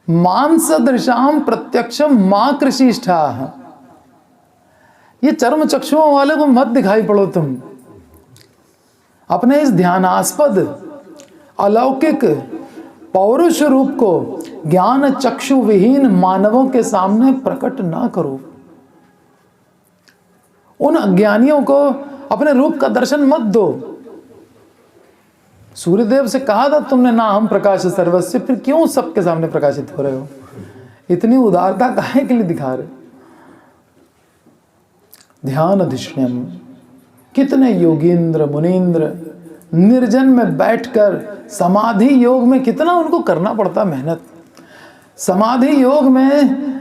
मांस दृशाम प्रत्यक्षम मां कृषिष्ठा। ये चर्म चक्षुओं वाले को मत दिखाई पड़ो तुम, अपने इस ध्यानास्पद अलौकिक पौरुष रूप को ज्ञान चक्षु विहीन मानवों के सामने प्रकट ना करो। उन अज्ञानियों को अपने रूप का दर्शन मत दो। सूर्यदेव से कहा था तुमने, ना हम प्रकाश सर्वस्व, फिर क्यों सबके सामने प्रकाशित हो रहे हो? इतनी उदारता काहे के लिए दिखा रहे? ध्यान धिष्ण्यम, कितने योगींद्र मुनींद्र निर्जन में बैठकर समाधि योग में कितना उनको करना पड़ता मेहनत। समाधि योग में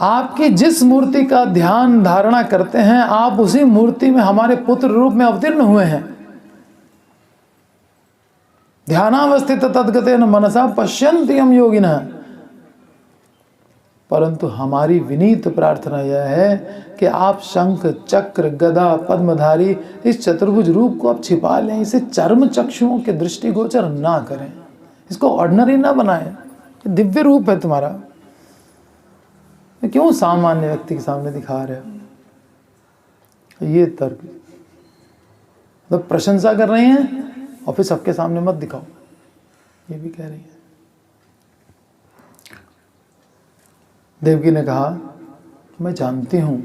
आपकी जिस मूर्ति का ध्यान धारणा करते हैं, आप उसी मूर्ति में हमारे पुत्र रूप में अवतीर्ण हुए हैं। ध्यानावस्थित तद्गतेन मनसा पश्यन्ति हम योगिनः। परंतु हमारी विनीत प्रार्थना यह है कि आप शंख चक्र गदा पद्मधारी इस चतुर्भुज रूप को आप छिपा लें, इसे चर्म चक्षुओं के दृष्टिगोचर ना करें, इसको ऑर्डिनरी ना बनाएं। दिव्य रूप है तुम्हारा, क्यों सामान्य व्यक्ति के सामने दिखा रहे हो? ये तर्क, तो प्रशंसा कर रहे हैं और फिर सबके सामने मत दिखाओ। ये भी कह रही है। देवकी ने कहा, मैं जानती हूं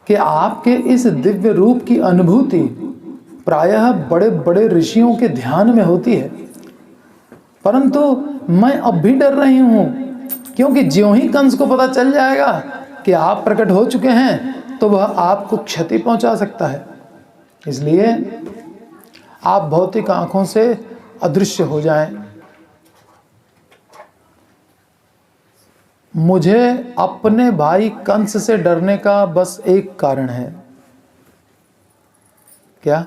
कि आपके इस दिव्य रूप की अनुभूति प्रायः बड़े बड़े ऋषियों के ध्यान में होती है, परंतु मैं अब भी डर रही हूं, क्योंकि ज्यों ही कंस को पता चल जाएगा कि आप प्रकट हो चुके हैं तो वह आपको क्षति पहुंचा सकता है। इसलिए आप भौतिक आंखों से अदृश्य हो जाएं। मुझे अपने भाई कंस से डरने का बस एक कारण है। क्या?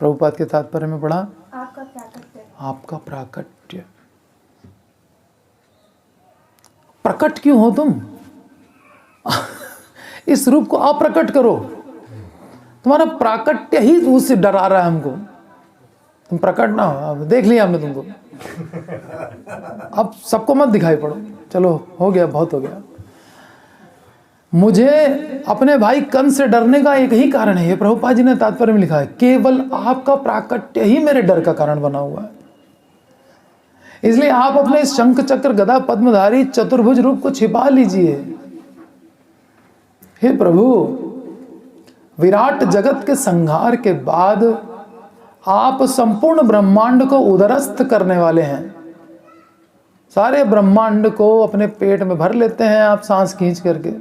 प्रभुपाद के तात्पर्य में पढ़ा,
आपका प्राकट्य।
आपका प्राकट्य। प्रकट क्यों हो तुम? इस रूप को अप्रकट करो। तुम्हारा प्राकट्य ही उससे डरा रहा है हमको। तुम प्रकट ना हो। अब देख लिया हमने तुमको, अब सबको मत दिखाई पड़ो। चलो हो गया, बहुत हो गया। मुझे अपने भाई कंस से डरने का एक ही कारण है, ये प्रभुपाद जी ने तात्पर्य में लिखा है, केवल आपका प्राकट्य ही मेरे डर का कारण बना हुआ है। इसलिए आप अपने शंख चक्र गदा पद्मधारी चतुर्भुज रूप को छिपा लीजिए। हे प्रभु, विराट जगत के संहार के बाद आप संपूर्ण ब्रह्मांड को उदरस्थ करने वाले हैं। सारे ब्रह्मांड को अपने पेट में भर लेते हैं आप सांस खींच करके।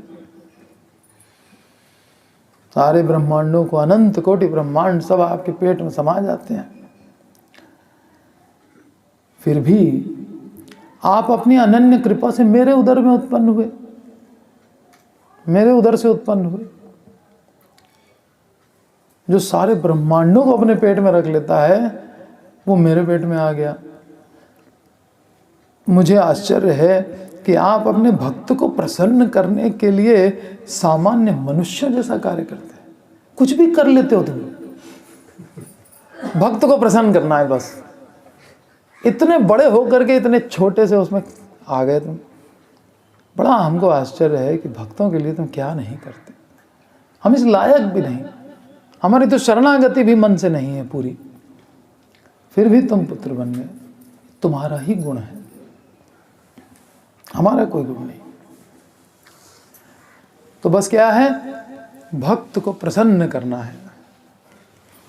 सारे ब्रह्मांडों को, अनंत कोटि ब्रह्मांड सब आपके पेट में समा जाते हैं। फिर भी आप अपनी अनन्य कृपा से मेरे उदर में उत्पन्न हुए, मेरे उदर से उत्पन्न हुए। जो सारे ब्रह्मांडों को अपने पेट में रख लेता है वो मेरे पेट में आ गया। मुझे आश्चर्य है कि आप अपने भक्त को प्रसन्न करने के लिए सामान्य मनुष्य जैसा कार्य करते हैं। कुछ भी कर लेते हो तुम, भक्त को प्रसन्न करना है बस। इतने बड़े होकर के इतने छोटे से उसमें आ गए तुम। बड़ा हमको आश्चर्य है कि भक्तों के लिए तुम क्या नहीं करते। हम इस लायक भी नहीं, हमारी तो शरणागति भी मन से नहीं है पूरी, फिर भी तुम पुत्र बन गए। तुम्हारा ही गुण है, हमारा कोई गुण नहीं। तो बस क्या है, भक्त को प्रसन्न करना है।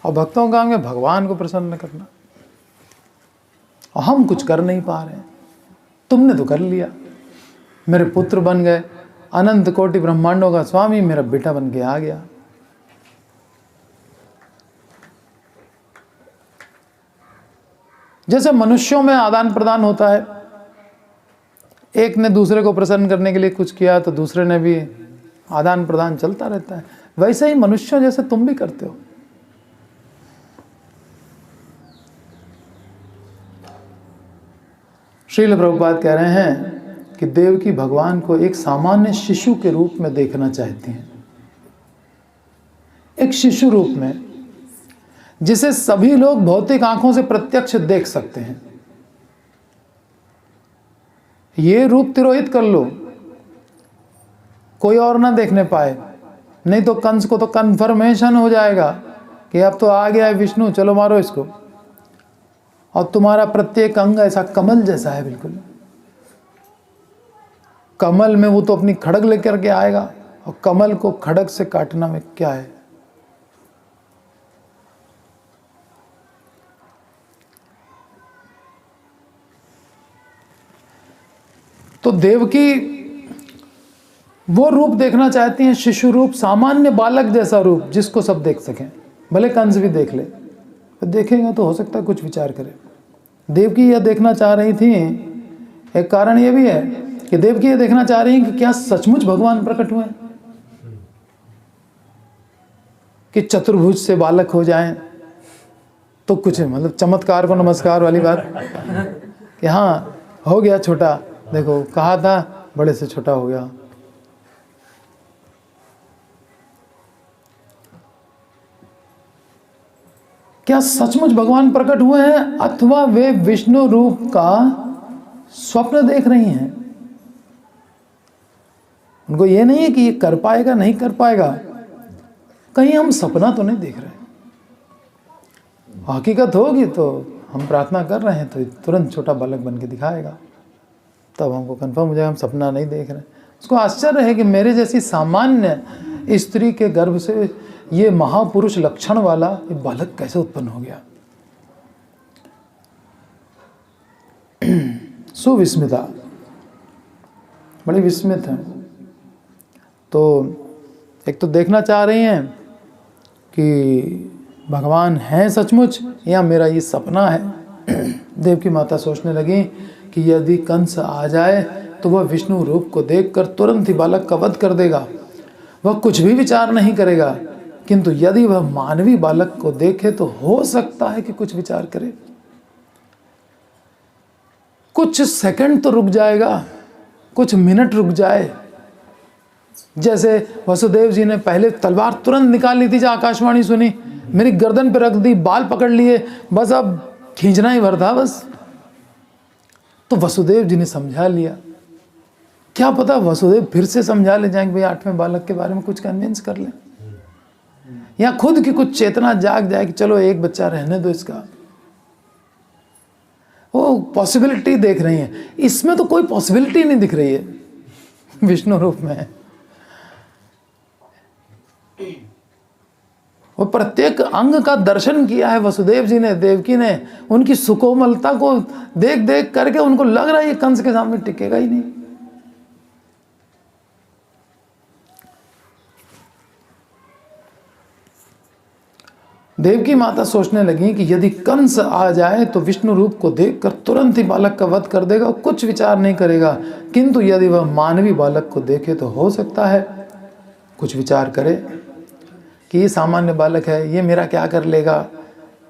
और भक्तों का काम है भगवान को प्रसन्न करना। और हम कुछ कर नहीं पा रहे हैं, तुमने तो कर लिया। मेरे पुत्र बन गए, अनंत कोटि ब्रह्मांडों का स्वामी मेरा बेटा बन के आ गया। जैसे मनुष्यों में आदान प्रदान होता है, एक ने दूसरे को प्रसन्न करने के लिए कुछ किया तो दूसरे ने भी आदान प्रदान चलता रहता है। वैसे ही मनुष्यों जैसे तुम भी करते हो। श्रील प्रभुपाद कह रहे हैं कि देवकी भगवान को एक सामान्य शिशु के रूप में देखना चाहती हैं, एक शिशु रूप में जिसे सभी लोग भौतिक आंखों से प्रत्यक्ष देख सकते हैं। ये रूप तिरोहित कर लो, कोई और ना देखने पाए, नहीं तो कंस को तो कन्फर्मेशन हो जाएगा कि अब तो आ गया है विष्णु, चलो मारो इसको। और तुम्हारा प्रत्येक अंग ऐसा कमल जैसा है, बिल्कुल कमल में वो तो अपनी खड़ग लेकर के आएगा, और कमल को खड़ग से काटना में क्या है। तो देवकी वो रूप देखना चाहती हैं, शिशु रूप, सामान्य बालक जैसा रूप जिसको सब देख सकें। भले कंस भी देख ले, तो देखेगा तो हो सकता है कुछ विचार करे। देवकी यह देखना चाह रही थी, एक कारण यह भी है कि देवकी यह देखना चाह रही हैं कि क्या सचमुच भगवान प्रकट हुए, कि चतुर्भुज से बालक हो जाएं तो कुछ है, मतलब चमत्कार को नमस्कार वाली बात कि हाँ हो गया छोटा, देखो कहा था बड़े से छोटा हो गया। क्या सचमुच भगवान प्रकट हुए हैं अथवा वे विष्णु रूप का स्वप्न देख रही हैं? उनको ये नहीं है कि ये कर पाएगा नहीं कर पाएगा, कहीं हम सपना तो नहीं देख रहे। हकीकत होगी तो हम प्रार्थना कर रहे हैं तो तुरंत छोटा बालक बन के दिखाएगा, तब हमको कंफर्म हो जाएगा हम सपना नहीं देख रहे हैं। उसको आश्चर्य है कि मेरे जैसी सामान्य स्त्री के गर्भ से ये महापुरुष लक्षण वाला ये बालक कैसे उत्पन्न हो गया। सुविस्मिता, बड़ी विस्मित है। तो एक तो देखना चाह रही हैं कि भगवान हैं सचमुच या मेरा ये सपना है। देवकी माता सोचने लगी कि यदि कंस आ जाए तो वह विष्णु रूप को देखकर तुरंत ही बालक का वध कर देगा, वह कुछ भी विचार नहीं करेगा। किंतु यदि वह मानवी बालक को देखे तो हो सकता है कि कुछ विचार करे। कुछ सेकंड तो रुक जाएगा, कुछ मिनट रुक जाए। जैसे वसुदेव जी ने पहले तलवार तुरंत निकाल ली थी, जब आकाशवाणी सुनी मेरी गर्दन पे रख दी, बाल पकड़ लिए, बस अब खींचना ही भर था बस। तो वसुदेव जी ने समझा लिया। क्या पता वसुदेव फिर से समझा ले जाएंगे, भाई 8वें बालक के बारे में कुछ कन्विंस कर ले, या खुद की कुछ चेतना जाग जाए कि चलो एक बच्चा रहने दो इसका। वो पॉसिबिलिटी देख रही है, इसमें तो कोई पॉसिबिलिटी नहीं दिख रही है विष्णु रूप में। वो प्रत्येक अंग का दर्शन किया है वसुदेव जी ने, देवकी ने। उनकी सुकोमलता को देख देख करके उनको लग रहा है ये कंस के सामने टिकेगा ही नहीं। देवकी माता सोचने लगी कि यदि कंस आ जाए तो विष्णु रूप को देखकर तुरंत ही बालक का वध कर देगा, कुछ विचार नहीं करेगा। किंतु यदि वह मानवी बालक को देखे तो हो सकता है कुछ विचार करे कि ये सामान्य बालक है, ये मेरा क्या कर लेगा,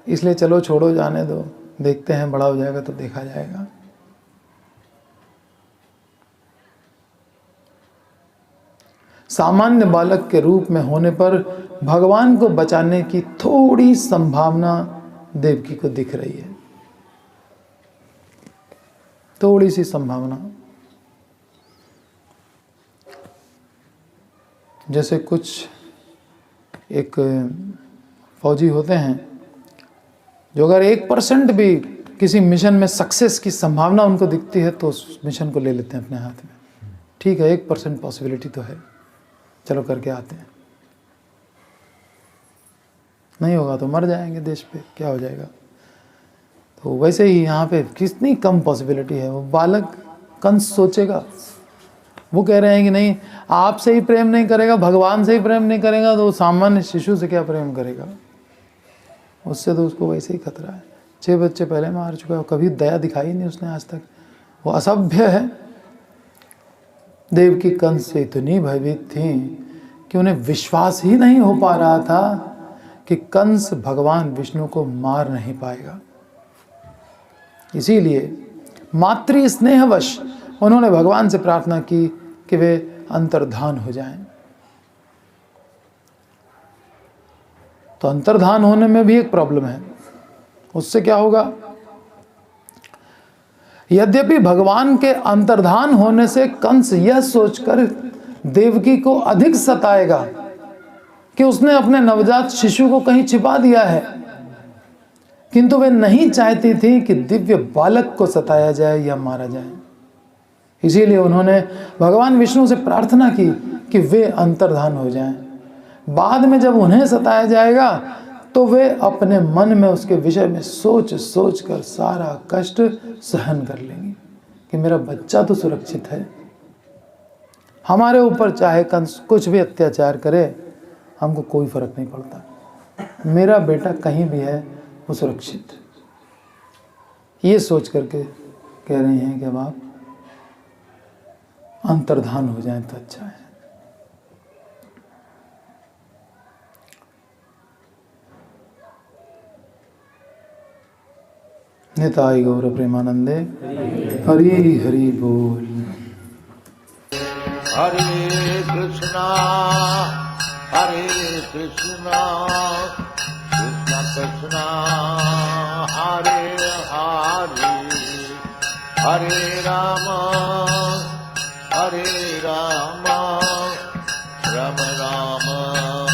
इसलिए चलो छोड़ो, जाने दो, देखते हैं, बड़ा हो जाएगा तो देखा जाएगा। सामान्य बालक के रूप में होने पर भगवान को बचाने की थोड़ी संभावना देवकी को दिख रही है, थोड़ी सी संभावना। जैसे कुछ एक फौजी होते हैं जो अगर 1% भी किसी मिशन में सक्सेस की संभावना उनको दिखती है तो उस मिशन को ले लेते हैं अपने हाथ में। ठीक है, 1% पॉसिबिलिटी तो है, चलो करके आते हैं। नहीं होगा तो मर जाएंगे देश पे, क्या हो जाएगा। तो वैसे ही यहाँ पे कितनी कम पॉसिबिलिटी है। वो बालक कंस सोचेगा, वो कह रहे हैं कि नहीं, आपसे ही प्रेम नहीं करेगा, भगवान से ही प्रेम नहीं करेगा तो सामान्य शिशु से क्या प्रेम करेगा। उससे तो उसको वैसे ही खतरा है। 6 बच्चे पहले मार चुका है, कभी दया दिखाई नहीं उसने आज तक। वो असभ्य है। देवकी कंस से इतनी भयभीत थी कि उन्हें विश्वास ही नहीं हो पा रहा था कि कंस भगवान विष्णु को मार नहीं पाएगा। इसीलिए मातृ स्नेहवश उन्होंने भगवान से प्रार्थना की कि वे अंतर्धान हो जाएं। तो अंतर्धान होने में भी एक प्रॉब्लम है। उससे क्या होगा? यद्यपि भगवान के अंतर्धान होने से कंस यह सोचकर देवकी को अधिक सताएगा कि उसने अपने नवजात शिशु को कहीं छिपा दिया है, किंतु वे नहीं चाहती थी कि दिव्य बालक को सताया जाए या मारा जाए। इसीलिए उन्होंने भगवान विष्णु से प्रार्थना की कि वे अंतर्धान हो जाएं। बाद में जब उन्हें सताया जाएगा तो वे अपने मन में उसके विषय में सोच सोच कर सारा कष्ट सहन कर लेंगे कि मेरा बच्चा तो सुरक्षित है। हमारे ऊपर चाहे कंस कुछ भी अत्याचार करे, हमको कोई फर्क नहीं पड़ता, मेरा बेटा कहीं भी है वो सुरक्षित। ये सोच करके कह रही हैं कि अब आप अंतर्धान हो जाएं तो अच्छा है। निताई गौर प्रेमानंदे, हरि हरि बोल।
हरे कृष्णा कृष्ण कृष्ण हरे हरे, हरे राम राम राम